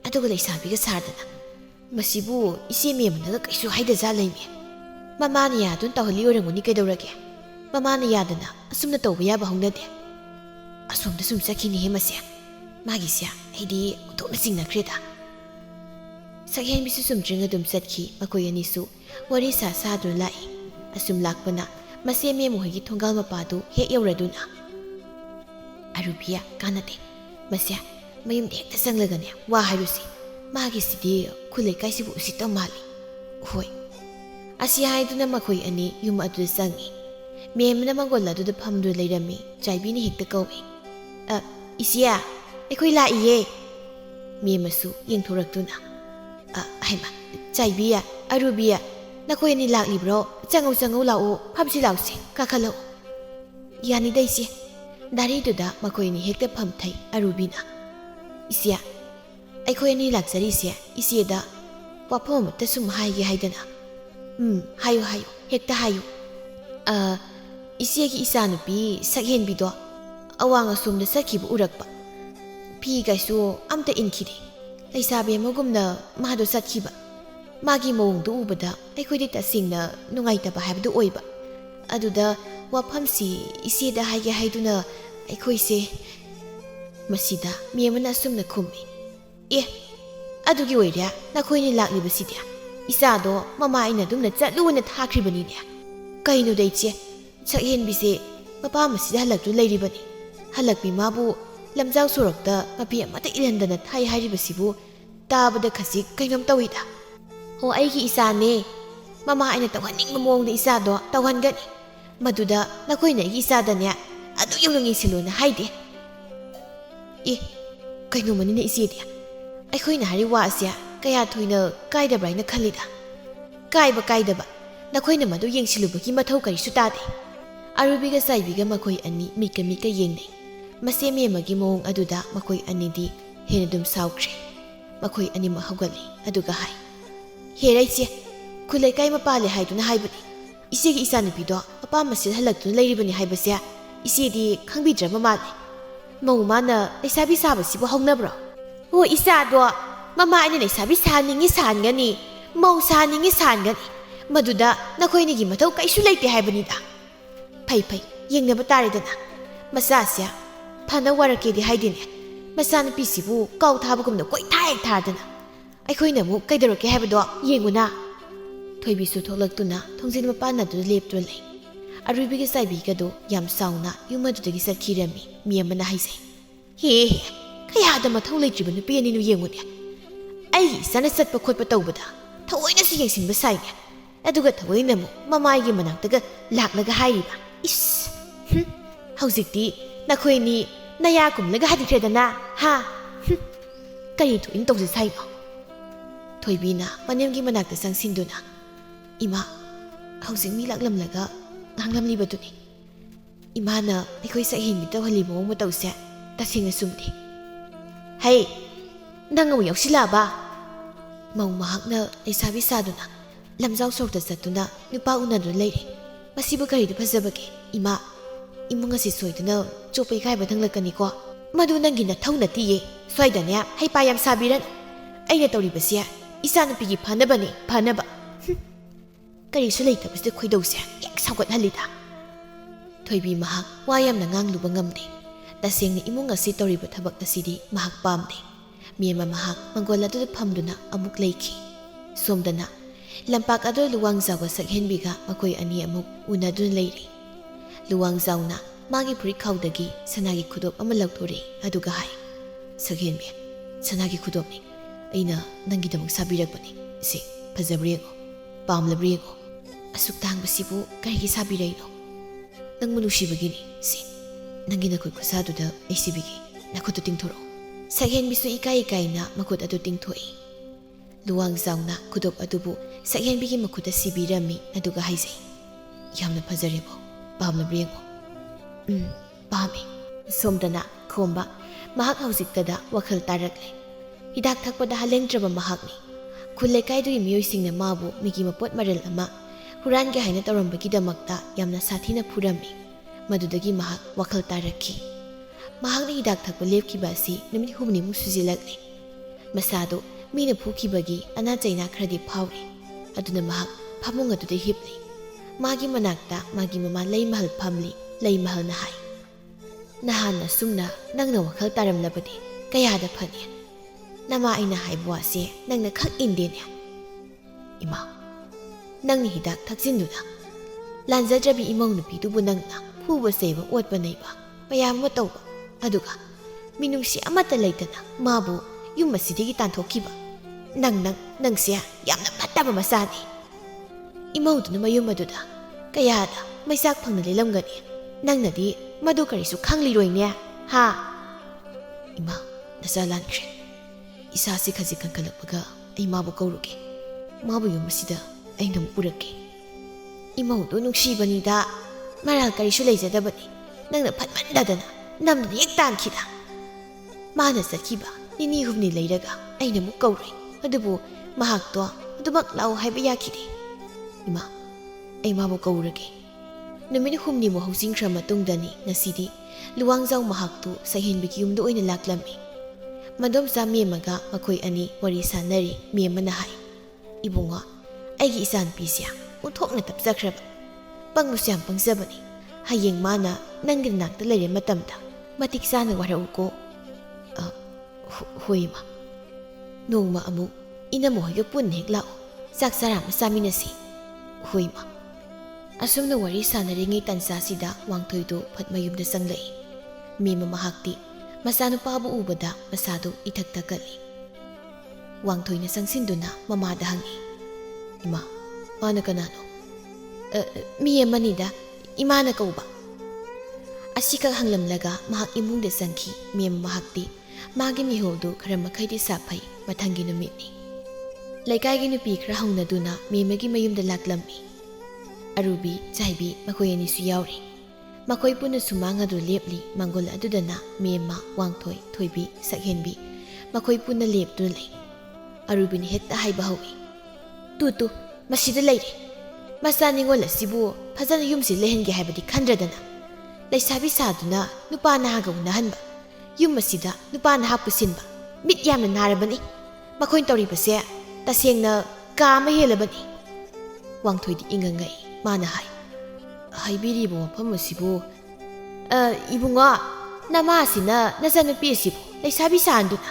ꯑꯗꯨꯒ ꯂꯩꯁꯥꯕꯤꯒ ꯁꯥꯗꯅ ꯃꯁꯤꯕꯨ ꯏꯆꯦ ꯃꯦꯝꯅꯒ ꯀꯩꯁꯨ ꯍꯥꯏꯗꯖꯥꯠ ꯂꯩꯅꯦ ꯃꯃꯥꯅ ꯌꯥꯗꯨꯅ ꯇꯧꯍꯜꯂꯤ ꯑꯣꯏꯔꯝꯒꯅꯤ ꯀꯩꯗꯧꯔꯒꯦ ꯃꯃꯥꯅ ꯌꯥꯗꯅ ꯑꯁꯨꯝꯅ ꯇꯧꯕ ꯌꯥꯕ ꯍꯧꯅꯗꯦ ꯑꯁꯣꯝꯗ ꯁꯨꯝ ꯆꯠꯈꯤꯅꯦꯍꯦ ꯃꯁꯦ ꯃꯥꯒꯤꯁꯦ ꯑꯩꯗꯤ ꯑꯣꯟꯊꯣꯛꯅ ꯆꯤꯡꯅꯈ꯭ꯔꯦꯗ ꯁꯛꯍꯦꯟꯕꯤꯁꯨ ꯆꯨꯝꯗ꯭ꯔꯤꯡ ꯑꯗꯨꯝ ꯆꯠꯈꯤ ꯃꯈꯣꯏ ꯑꯅꯤꯁꯨ ꯋꯥꯔꯤ ꯁꯥꯗꯨꯅ ꯂꯥꯛꯏ ꯑꯁꯨꯝ ꯂꯥꯛꯄꯅ ꯃꯆꯦ ꯃꯦꯝꯃꯨꯍꯣꯏꯒꯤ ꯊꯣꯡꯒꯥꯜ ꯃꯄꯥꯗꯨ ꯍꯦꯛ ꯌꯧꯔꯗꯨꯅ ꯑꯔꯨꯕꯤꯌꯥ ꯀꯥꯟꯅꯗꯦ ꯃꯁꯦ ꯃꯌꯨꯝꯗ ꯍꯦꯛꯇ ꯆꯪꯂꯒꯅꯦ ꯋꯥ ꯍꯥꯏꯔꯨꯁꯤ ꯃꯥꯒꯤꯁꯤꯗꯤ ꯈꯨꯜ ꯂꯩꯀꯥꯏꯁꯤꯕꯨ ꯎꯁꯤꯠꯇ ꯃꯥꯜꯂꯤ ꯍꯣꯏ ꯑꯁꯤ ꯍꯥꯏꯗꯨꯅ ꯃꯈꯣꯏ ꯑꯅꯤ ꯌꯨꯝ ꯑꯗꯨꯗ ꯆꯪꯉꯤ ꯃꯦꯝꯅ ꯃꯪꯒꯣꯜ ꯑꯗꯨꯗ ꯐꯝꯗꯨꯅ ꯂꯩꯔꯝꯃꯤ ꯆꯥꯏꯕꯤꯅ ꯍꯦꯛꯇ ꯀꯧꯏ ꯏꯆꯦ ꯑꯩꯈꯣꯏ ꯂꯥꯛꯏꯌꯦ ꯃꯦꯝꯃꯁꯨ ꯌꯦꯡꯊꯣꯔꯛꯇꯨꯅ ꯍꯩꯃ ꯆꯥꯏꯕꯤꯌꯥ ꯑꯔꯨꯕꯤꯌꯥ ꯅꯈꯣꯏ ꯑꯅꯤ ꯂꯥꯛꯂꯤꯕ꯭ꯔꯣ ꯆꯪꯉꯧ ꯂꯥꯛꯑꯣ ꯐꯝꯁꯤ ꯂꯥꯎꯁꯤ ꯀꯥꯈꯠꯂꯛꯎ ꯌꯥꯅꯤꯗ ꯏꯆꯦ ꯗꯥꯔꯤꯗꯨꯗ ꯃꯈꯣꯏ ꯑꯅꯤ ꯍꯦꯛꯇ ꯐꯝꯊꯩ ꯑꯔꯨꯕꯤꯅ ꯏꯆꯦ ꯑꯩꯈꯣꯏ ꯑꯅꯤ ꯂꯥꯛꯆꯔꯤꯁꯦ ꯏꯆꯦꯗ ꯋꯥꯐꯝ ꯑꯃꯠꯇ ꯁꯨꯝ ꯍꯥꯏꯒꯦ ꯍꯥꯏꯗꯅ ꯍꯥꯏꯌꯨ ꯍꯦꯛꯇ ꯍꯥꯏꯌꯨ ꯏꯆꯦꯒꯤ ꯏꯆꯥꯅꯨꯄꯤ ꯁꯛꯍꯦꯟꯕꯤꯗꯣ ꯑꯋꯥꯡ ꯑꯁꯣꯝꯗ ꯆꯠꯈꯤꯕ ꯎꯔꯛꯄ ꯐꯤ ꯀꯩꯁꯨ ꯑꯝꯇ ꯏꯟꯈꯤꯗꯦ ꯂꯩꯁꯥꯕꯤ ꯑꯃꯒꯨꯝꯅ ꯃꯥꯗꯣ ꯆꯠꯈꯤꯕ ꯃꯥꯒꯤ ꯃꯑꯣꯡꯗꯣ ꯎꯕꯗ ꯑꯩꯈꯣꯏꯗꯤ ꯇꯁꯦꯡꯅ ꯅꯨꯡꯉꯥꯏꯇꯕ ꯍꯥꯏꯕꯗꯨ ꯑꯣꯏꯕ ꯑꯗꯨꯗ ꯋꯥꯐꯝꯁꯤ ꯏꯆꯦꯗ ꯍꯥꯏꯒꯦ ꯍꯥꯏꯗꯨꯅ ꯑꯩꯈꯣꯏꯁꯦ ꯃꯁꯤꯗ ꯃꯦꯝꯃꯅ ꯑꯁꯨꯝꯅ ꯈꯨꯝꯃꯤ ꯑꯗꯨꯒꯤ ꯑꯣꯏꯔꯦ ꯅꯈꯣꯏꯅ ꯂꯥꯛꯂꯤꯕꯁꯤꯗꯤ ꯏꯆꯥꯗꯣ ꯃꯃꯥ ꯑꯩꯅ ꯑꯗꯨꯝꯅ ꯆꯠꯂꯨꯅ ꯊꯥꯈ꯭ꯔꯤꯕꯅꯤꯅꯦ ꯀꯩꯅꯣꯗ ꯏꯆꯦ ꯁꯛꯍꯦꯟꯕꯤꯁꯦ ꯃꯄꯥꯝ ꯑꯁꯤꯗ ꯍꯜꯂꯛꯇꯨ ꯂꯩꯔꯤꯕꯅꯤ ꯍꯜꯂꯛꯄꯤ ꯃꯥꯕꯨ ꯂꯝꯖꯥꯎ ꯁꯣꯔꯣꯛꯇ ꯃꯄꯤ ꯑꯃꯠꯇ ꯏꯜꯍꯟꯗꯅ ꯊꯥꯏ ꯍꯥꯏꯔꯤꯕꯁꯤꯕꯨ ꯇꯥꯕꯗ ꯈꯖꯤꯛ ꯀꯩꯅꯣꯝ ꯇꯧꯏꯗ ꯍꯣ ꯑꯩꯒꯤ ꯏꯆꯥꯅꯦ ꯃꯃꯥ ꯑꯩꯅ ꯇꯧꯍꯟꯅꯤꯡꯕ ꯃꯑꯣꯡꯗ ꯏꯆꯥꯗꯣ ꯇꯧꯍꯟꯒꯅꯤ ꯃꯗꯨꯗ ꯅꯈꯣꯏꯅ ꯑꯩꯒꯤ ꯏꯆꯥꯗꯅꯦ ꯑꯗꯨ ꯌꯧꯅ ꯌꯦꯡꯁꯤꯜꯂꯨꯅ ꯍꯥꯏꯗꯦ ꯀꯩꯅꯣꯃꯅꯤꯅ ꯏꯆꯦꯗꯤ ꯑꯩꯈꯣꯏꯅ ꯍꯥꯏꯔꯤ ꯋꯥ ꯑꯁꯦ ꯀꯌꯥ ꯊꯣꯏꯅ ꯀꯥꯏꯗꯕ꯭ꯔꯥ ꯍꯥꯏꯅ ꯈꯜꯂꯤꯗ ꯀꯥꯏꯗꯕ ꯅꯈꯣꯏꯅ ꯃꯗꯨ ꯌꯦꯡꯁꯤꯜꯂꯨꯕꯒꯤ ꯃꯊꯧ ꯀꯔꯤꯁꯨ ꯇꯥꯗꯦ ꯑꯔꯨꯕꯤꯒ ꯆꯥꯏꯕꯤꯒ ꯃꯈꯣꯏ ꯑꯅꯤ ꯃꯤꯠꯀ ꯌꯦꯡꯅꯩ ꯃꯆꯦ ꯃꯦꯝꯃꯒꯤ ꯃꯑꯣꯡ ꯑꯗꯨꯗ ꯃꯈꯣꯏ ꯑꯅꯤꯗꯤ ꯍꯦꯟꯅ ꯑꯗꯨꯝ ꯁꯥꯎꯈ꯭ꯔꯦ ꯃꯈꯣꯏ ꯑꯅꯤꯃꯛ ꯍꯧꯒꯠꯂꯤ ꯑꯗꯨꯒ ꯍꯥꯏ ꯍꯦꯔ ꯏꯆꯦ ꯈꯨꯜ ꯂꯩꯀꯥꯏ ꯃꯄꯥꯜꯂꯦ ꯍꯥꯏꯗꯨꯅ ꯍꯥꯏꯕꯅꯤ ꯏꯆꯦꯒꯤ ꯏꯆꯥꯅꯨꯄꯤꯗꯣ ꯃꯄꯥꯝ ꯑꯁꯤꯗ ꯍꯜꯂꯛꯇꯨꯅ ꯂꯩꯔꯤꯕꯅꯤ ꯍꯥꯏꯕꯁꯦ ꯏꯆꯦꯗꯤ ꯈꯪꯕꯤꯗ꯭ꯔꯕ ꯃꯥꯜꯂꯦ ꯃꯧ ꯃꯥꯅ ꯂꯩꯁꯥꯕꯤ ꯁꯥꯕꯁꯤꯕꯨ ꯍꯧꯅꯕ꯭ꯔꯣ ꯍꯣꯏ ꯏꯆꯥꯗꯣ ꯃꯃꯥ ꯑꯩꯅ ꯂꯩꯁꯥꯕꯤ ꯁꯥꯍꯟꯅꯤꯡꯉꯤ ꯁꯥꯍꯟꯒꯅꯤ ꯃꯧ ꯁꯥꯍꯟꯅꯤꯡꯉꯤ ꯁꯥꯍꯟꯒꯅꯤ ꯃꯗꯨꯗ ꯅꯈꯣꯏꯅꯤꯒꯤ ꯃꯊꯧ ꯀꯩꯁꯨ ꯂꯩꯇꯦ ꯍꯥꯏꯕꯅꯤꯗ ꯐꯩ ꯌꯦꯡꯅꯕ ꯇꯥꯔꯦꯗꯅ ꯃꯆꯥꯁꯦ ꯐꯅ ꯋꯥꯔꯛꯀꯦꯗꯤ ꯍꯥꯏꯗꯦꯅꯦ ꯃꯆꯥꯅꯨꯄꯤꯁꯤꯕꯨ ꯀꯥꯎ ꯊꯥꯕꯒꯨꯝꯅ ꯀꯣꯏꯊꯥ ꯍꯦꯛ ꯊꯥꯗꯅ ꯑꯩꯈꯣꯏꯅ ꯑꯃꯨꯛ ꯀꯩꯗꯧꯔꯛꯀꯦ ꯍꯥꯏꯕꯗꯣ ꯌꯦꯡꯉꯨꯅ ꯊꯣꯏꯕꯤꯁꯨ ꯊꯣꯛꯂꯛꯇꯨꯅ ꯊꯣꯡꯖꯤꯟ ꯃꯄꯥꯟ ꯑꯗꯨꯗ ꯂꯦꯞꯇꯨꯅ ꯂꯩ ꯑꯔꯨꯕꯤꯒ ꯆꯥꯏꯕꯤꯒꯗꯣ ꯌꯥꯝ ꯆꯥꯎꯅ ꯌꯨꯝ ꯑꯗꯨꯗꯒꯤ ꯆꯠꯈꯤꯔꯝꯃꯤ ꯃꯤ ꯑꯃꯅ ꯍꯥꯏꯖꯩ ꯍꯦ ꯀꯌꯥꯗ ꯃꯊꯧ ꯂꯩꯇ꯭ꯔꯤꯕ ꯅꯨꯄꯤ ꯑꯅꯤꯅꯨ ꯌꯦꯡꯉꯨꯅꯦ ꯑꯩꯒꯤ ꯏꯆꯥꯅ ꯆꯠꯄ ꯈꯣꯠꯄ ꯇꯧꯕꯗ ꯊꯑꯣꯏꯅꯁꯨ ꯌꯦꯡꯁꯤꯟꯕ ꯁꯥꯏꯅꯦ ꯑꯗꯨꯒ ꯊꯑꯣꯏꯅ ꯑꯃꯨꯛ ꯃꯃꯥꯏꯒꯤ ꯃꯅꯥꯛꯇꯒ ꯂꯥꯛꯂꯒ ꯍꯥꯏꯔꯤꯕ ꯍꯧꯖꯤꯛꯇꯤ ꯅꯈꯣꯏꯅꯤ ꯅꯌꯥ ꯀꯨꯝꯂꯒ ꯍꯥꯏꯈ꯭ꯔꯦꯗꯅ ꯀꯔꯤ ꯊꯣꯛꯏꯅ ꯇꯧꯖ ꯁꯥꯏꯅꯣ ꯊꯣꯏꯕꯤꯅ ꯃꯅꯦꯝꯒꯤ ꯃꯅꯥꯛꯇ ꯆꯪꯁꯤꯟꯗꯨꯅ ꯏꯃꯥ ꯍꯧꯖꯤꯛ ꯃꯤ ꯂꯥꯛꯂꯝꯂꯒ ꯉꯥꯡꯂꯝꯂꯤꯕꯗꯨꯅꯤ ꯏꯃꯥꯅ ꯑꯩꯈꯣꯏ ꯁꯛꯍꯦꯟꯕꯤ ꯇꯧꯍꯜꯂꯤꯕ ꯃꯑꯣꯡ ꯃꯇꯧꯁꯦ ꯇꯁꯦꯡꯅ ꯆꯨꯝꯗꯦ ꯍꯩ ꯅꯪ ꯑꯃꯨꯛ ꯌꯥꯎꯁꯤꯜꯂꯛꯑꯕ ꯃꯧ ꯃꯍꯥꯛꯅ ꯂꯩꯁꯥꯕꯤ ꯁꯥꯗꯨꯅ ꯂꯝꯖꯥꯎ ꯁꯣꯔꯣꯛꯇ ꯆꯠꯇꯨꯅ ꯅꯨꯄꯥ ꯎꯅꯗꯨꯅ ꯂꯩꯔꯦ ꯃꯁꯤꯕꯨ ꯀꯔꯤꯗ ꯐꯖꯕꯒꯦ ꯏꯃꯥ ꯏꯃꯨꯡ ꯑꯁꯤ ꯁꯣꯏꯗꯅ ꯆꯣꯞꯄ ꯏꯀꯥꯏꯕ ꯊꯪꯂꯛꯀꯅꯤꯀꯣ ꯃꯗꯨ ꯅꯪꯒꯤ ꯅꯊꯧ ꯅꯠꯇꯤꯌꯦ ꯁ꯭ꯋꯥꯏꯗꯅꯦ ꯍꯩꯄꯥ ꯌꯥꯝ ꯁꯥꯕꯤꯔꯅꯨ ꯑꯩꯅ ꯇꯧꯔꯤꯕꯁꯦ ꯏꯆꯥꯅꯨꯄꯤꯒꯤ ꯐꯅꯕꯅꯤ ꯐꯅꯕ ꯀꯔꯤꯁꯨ ꯂꯩꯇꯕꯁꯤꯗ ꯈꯣꯏꯗꯧꯁꯦ ꯍꯦꯛ ꯁꯥꯎꯒꯠꯍꯜꯂꯤꯗ ꯊꯣꯏꯕꯤ ꯃꯍꯥꯛ ꯋꯥ ꯌꯥꯝꯅ ꯉꯥꯡꯂꯨꯕ ꯉꯝꯗꯦ ꯇꯁꯦꯡꯅ ꯏꯃꯨꯡ ꯑꯁꯤ ꯇꯧꯔꯤꯕ ꯊꯕꯛ ꯑꯁꯤꯗꯤ ꯃꯍꯥꯛ ꯄꯥꯝꯗꯦ ꯃꯦꯝꯃ ꯃꯍꯥꯛ ꯃꯪꯒꯣꯜ ꯑꯗꯨꯗ ꯐꯝꯗꯨꯅ ꯑꯃꯨꯛ ꯂꯩꯈꯤ ꯁꯣꯝꯗꯅ ꯂꯝꯄꯥꯛ ꯑꯗꯨ ꯂꯨꯋꯥꯡꯖꯥꯎꯒ ꯁꯛꯍꯦꯟꯕꯤꯒ ꯃꯈꯣꯏ ꯑꯅꯤ ꯑꯃꯨꯛ ꯎꯅꯗꯨꯅ ꯂꯩꯔꯤ ꯂꯨꯋꯥꯡꯖꯥꯎꯅ ꯃꯥꯒꯤ ꯐꯨꯔꯤꯠ ꯈꯥꯎꯗꯒꯤ ꯁꯅꯥꯒꯤ ꯈꯨꯗꯣꯞ ꯑꯃ ꯂꯧꯊꯣꯔꯛꯏ ꯑꯗꯨꯒ ꯍꯥꯏ ꯁꯛꯍꯦꯟꯕꯤ ꯁꯅꯥꯒꯤ ꯈꯨꯗꯣꯞꯅꯤ ꯑꯩꯅ ꯅꯪꯒꯤꯗꯃꯛ ꯁꯥꯕꯤꯔꯛꯄꯅꯤ ꯁꯤ ꯐꯖꯕ꯭ꯔꯥ ꯌꯦꯡꯉꯣ ꯄꯥꯝꯂꯕ꯭ꯔꯥ ꯌꯦꯡꯉꯣ ꯑꯁꯨꯛ ꯇꯥꯡꯕꯁꯤꯕꯨ ꯀꯔꯤꯒꯤ ꯁꯥꯕꯤꯔꯛꯏꯅꯣ ꯅꯪꯕꯨ ꯅꯨꯡꯁꯤꯕꯒꯤꯅꯤ ꯁꯤ ꯅꯪꯒꯤ ꯅꯈꯨꯠ ꯈꯨꯠꯁꯥꯗꯨꯗ ꯑꯩ ꯁꯤꯕꯤꯒꯦ ꯅꯈꯨꯠꯇꯨ ꯇꯤꯡꯊꯣꯔꯛꯑꯣ ꯁꯛꯍꯦꯟꯕꯤꯁꯨ ꯏꯀꯥꯏꯅ ꯃꯈꯨꯠ ꯑꯗꯨ ꯇꯤꯡꯊꯣꯛꯏ ꯂꯨꯋꯥꯡꯖꯥꯎꯅ ꯈꯨꯗꯣꯞ ꯑꯗꯨꯕꯨ ꯁꯛꯍꯦꯟꯕꯤꯒꯤ ꯃꯈꯨꯠꯇ ꯁꯤꯕꯤꯔꯝꯃꯤ ꯑꯗꯨꯒ ꯍꯥꯏꯖꯩ ꯌꯥꯝꯅ ꯐꯖꯔꯦꯕꯣ ꯄꯥꯝꯂꯕ꯭ꯔꯥ ꯌꯦꯡꯉꯣ ꯄꯥꯝꯃꯤ ꯁꯣꯝꯗꯅ ꯈꯣꯝꯕ mahak haujiktada wakhal tarakle. Hidak thakpada halengtraba mahakni. Khul lekaidugi miyoisingna mabu migi mapot maral ama hurange haina tawrambagidamagta yamna sathina phurami. Madudagi mahak wakhal tarakki. Mahakna hidak thakpa lepkiba asi numit humnimu sujilakle. Masado mina phukibagi ana chaina khradi phawri. Aduna mahak phamung aduda hipli. Magi manakta magi mama lei mahal phamli lei mahal na hai. Nahana sumna nangna wakhal taramlabadi kayada phani. Nama aina haibu ase nangna khak indene. Ima nangni hidak thakjinduna lanjadrabi imong nupidubu nangna phuba seiba otba neiba payam ma tawba aduga minungsi amata leitana mabu yum masidigi tanthokkiba nangsia yamna fattaba masani. Imauduna mayum aduda kayada maisak phangna lelamgani nangnadi madu karisu khangli ha. Ima nasa lankre isasi khaji kankalakpaga ai mabu kauruge mabu yum masida ai nam purake. Imaudu nungsibanida maral karisu leijadabani nangna phatmandadana namdani ek tankhida. Mana satkiba nini humni leiraga ai namu kauri adubu mahakto adumak lau haiba yakhide. Ima ai mabu kaurage. Numini humni mo hausingkhra matungdani nasidi luwangjaw mahaktu sahenbigi yumda oina laklami. Madomsa memaga makhoi ani wari sanari memana hai. Ibunga aigi isan pisya unthokna tapjakraba pangmusyam pangjabani hayeng mana nangin nakta leire matamda matik sana warauko. Hoima nongma amu inamo hoiga pun hek lao sak sarama saminasi. Hoima asumna wari sanari tansasida wangthoido phatmayumda sanglai. Mema mahakti masanu pabu ubada masado ithak takali. Wangthoina sangsinduna mamada hangi. Ima mana kanano? Miye manida imana kauba. Asika hanglamlaga mahak imungda sangki mema mahakti magi mihodu khara makhaidi saphai mathangi numitni. Laikai nupi khara haunaduna memagi mayumda laklammi. Arubi chaibi makhoi ani su yauri. Makhoi puna sumanga du lepli mangol adudana mema wangthoi thoibi sakhenbi makhoi puna leptu lei. Arubi ni hekta haiba hawi. Tu masida leire. Masani ngola sibu phajana yumsi lehenge haibadi khandradana. Leisabi saduna nupa nahaga unahanba. Yum masida nupa nahapu sinba. Mit yamna narabani. Makhoi tawribase tasengna kama helabani. Wangthoi di ingangai mana hai. Haibiribo mafam asibu ibunga nama asina nasanupi asibu leisabi sanduna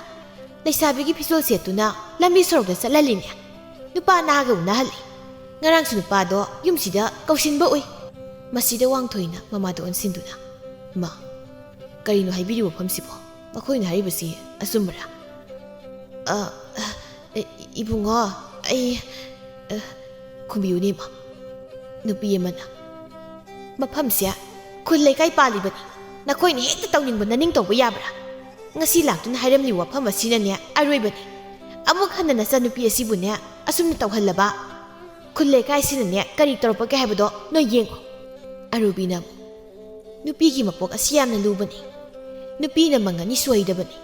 leisabigi pisol setuna lambi sorokda chatlaline nupa naga unahali ngarang su nupa do yumsida kausinba oi masida wangthoina mamado onsinduna ma karino haibiribo famsibo makhoina haribasi asumra ibunga ai khumbiuni ma nupi yemana mafamsia khul leikai palibani nakoina hekta tawningba naning tawba yabra ngasi laktuna hairamli wafam asinane aroibani amuk hanna nasanupi asibune asumna tawhallaba khul leikai sinane kari torpake haibado no yengo. Arubina nupigi mapok asiyamna lubani nupina mangani soidabani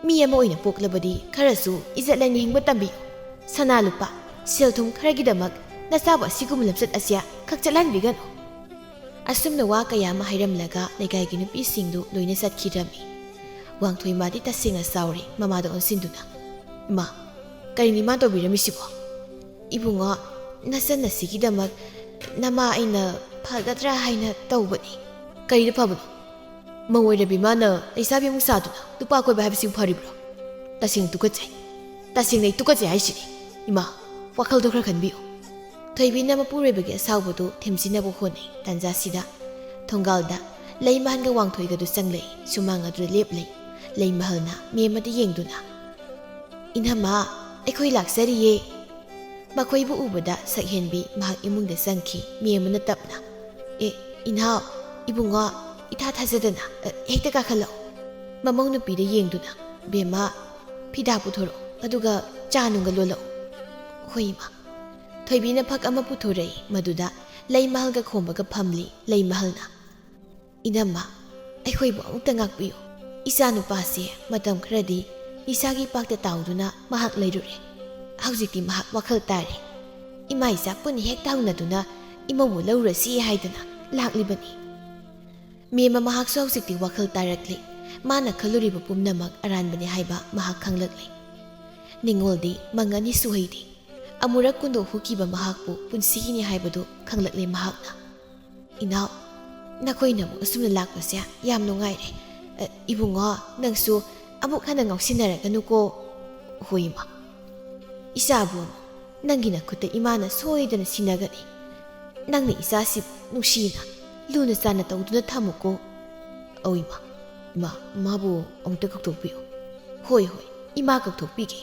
mi ama oina poklabadi kharasu izatlani hingba tambi sana lupa selthum kharagidamak nasaba sigum lamsat asya khakchalanbigan. Asumna wa kaya mahairamlaga legaigi nupisingdu loina satkirami. Wangthoi madi tasinga sauri mamada onsinduna ma karini ma tobiramisibo. Ibunga nasan nasigidamak nama aina phagatra haina tawbani karida phabani mawoirabi mana leisabi musaduna tupa koi bahibsi pharibro tasing nei tukachai haisini ima wakhal dokra khanbiyo. Thoibina mapurebagi asawbadu themsinabo honai tanjasida thongalda leimahanga wangthoiga du sanglei sumanga du leplei leimahalna memadi yengduna inhama ekhoi laksariye. Makhoibu ubada sakhenbi mahak imungda sangki memana tapna inha ibunga itha thajadana hekta kakhala mamong nupida yengduna bema phida puthoro aduga chanunga lolo. Hoima thoibina phak ama puthorei maduda leimahalga khombaga phamli leimahalna inama aikhoi bu amukta ngakpiyo Isa nupase matam khradi isagi pakta tauduna mahak leirure. Haujikti mahak wakhal tare. Ima isa pun hek taunaduna imawu laurasi haidana laklibani. Mema mahak so haujikti wakhal tarakli. Mana khaluriba pumnamak aranbani haiba mahak khanglakli. Ningoldi mangani suhaidi. Amurak kundo hukiba mahakpu punsigini haibadu khanglakli mahakna. Inaw, nakoy namu asumna lakpasya yam nungaire. Ibungo nangsu amuk hana ngausinaragannu ko. Huima. Isabu nangina kuta imana soidana sinagani. Nangni isasibu nushina luna sana tauduna thamuko. Oima. Mabu amta kaktokpiyo. Hoi, ima kaktokpige.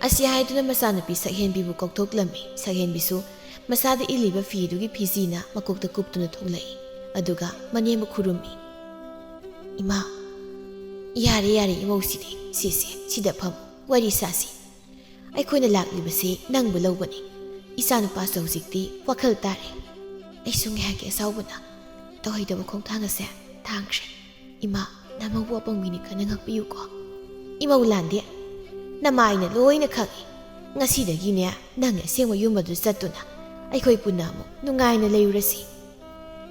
Asi haiduna masanapi sakhenbibu kaktoklammi. Sakhenbisu masada iliba fidugi fizina makokta kuptuna thoglai. Aduga manema khurumi. Ima, yare imausidi sisi sida pham wari sasi. Aikoina laklibasi nangbu laubani. Isanu paso hujikti wakhal tare. Aisu ngahake asaubana. Tawhaidaba khongthangase thangshre. Ima, namabu apangmini kana ngakpiyu ko. Ima ulande. Namaina loina khangi. Ngasidagine nang asengwa yumadu satuna. Aikoi punamu nungaina leurasi.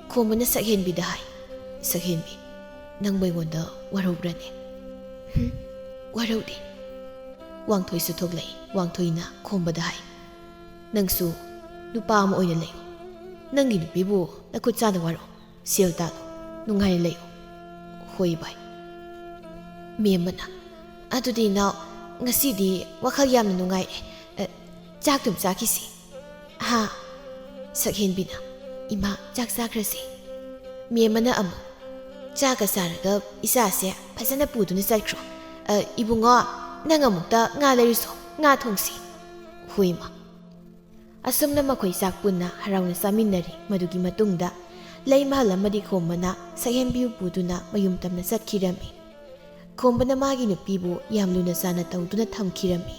Khomana sakhenbi dahai. Sakhenbi. Nang baingonda waraubrane. Waraudi. Wangthoi su thoglai. Wangthoina khombada hai. Nangsu nupa ama oina layo. Nangi nupibu nakutsana waro. Siel tado. Nungaina layo. Hoi bai. Miyamana. Adudi naw ngasidi wakhal yamna nungai. Chaktum chakisi. Ha. Sakhenbina. Ima chak sakrasi. Miyamana amu. Chaka saraga isase phasana puduna saikro. Ibungo nang amukta nga leriso nga thongsi. Huima. Asumna makhoi sak punna harauna saminari madugi matungda lei mahal amadi khomana sakhenbiu puduna mayum tamna satkirami. Khombana magi nupibu yamluna sana tauduna thamkirami.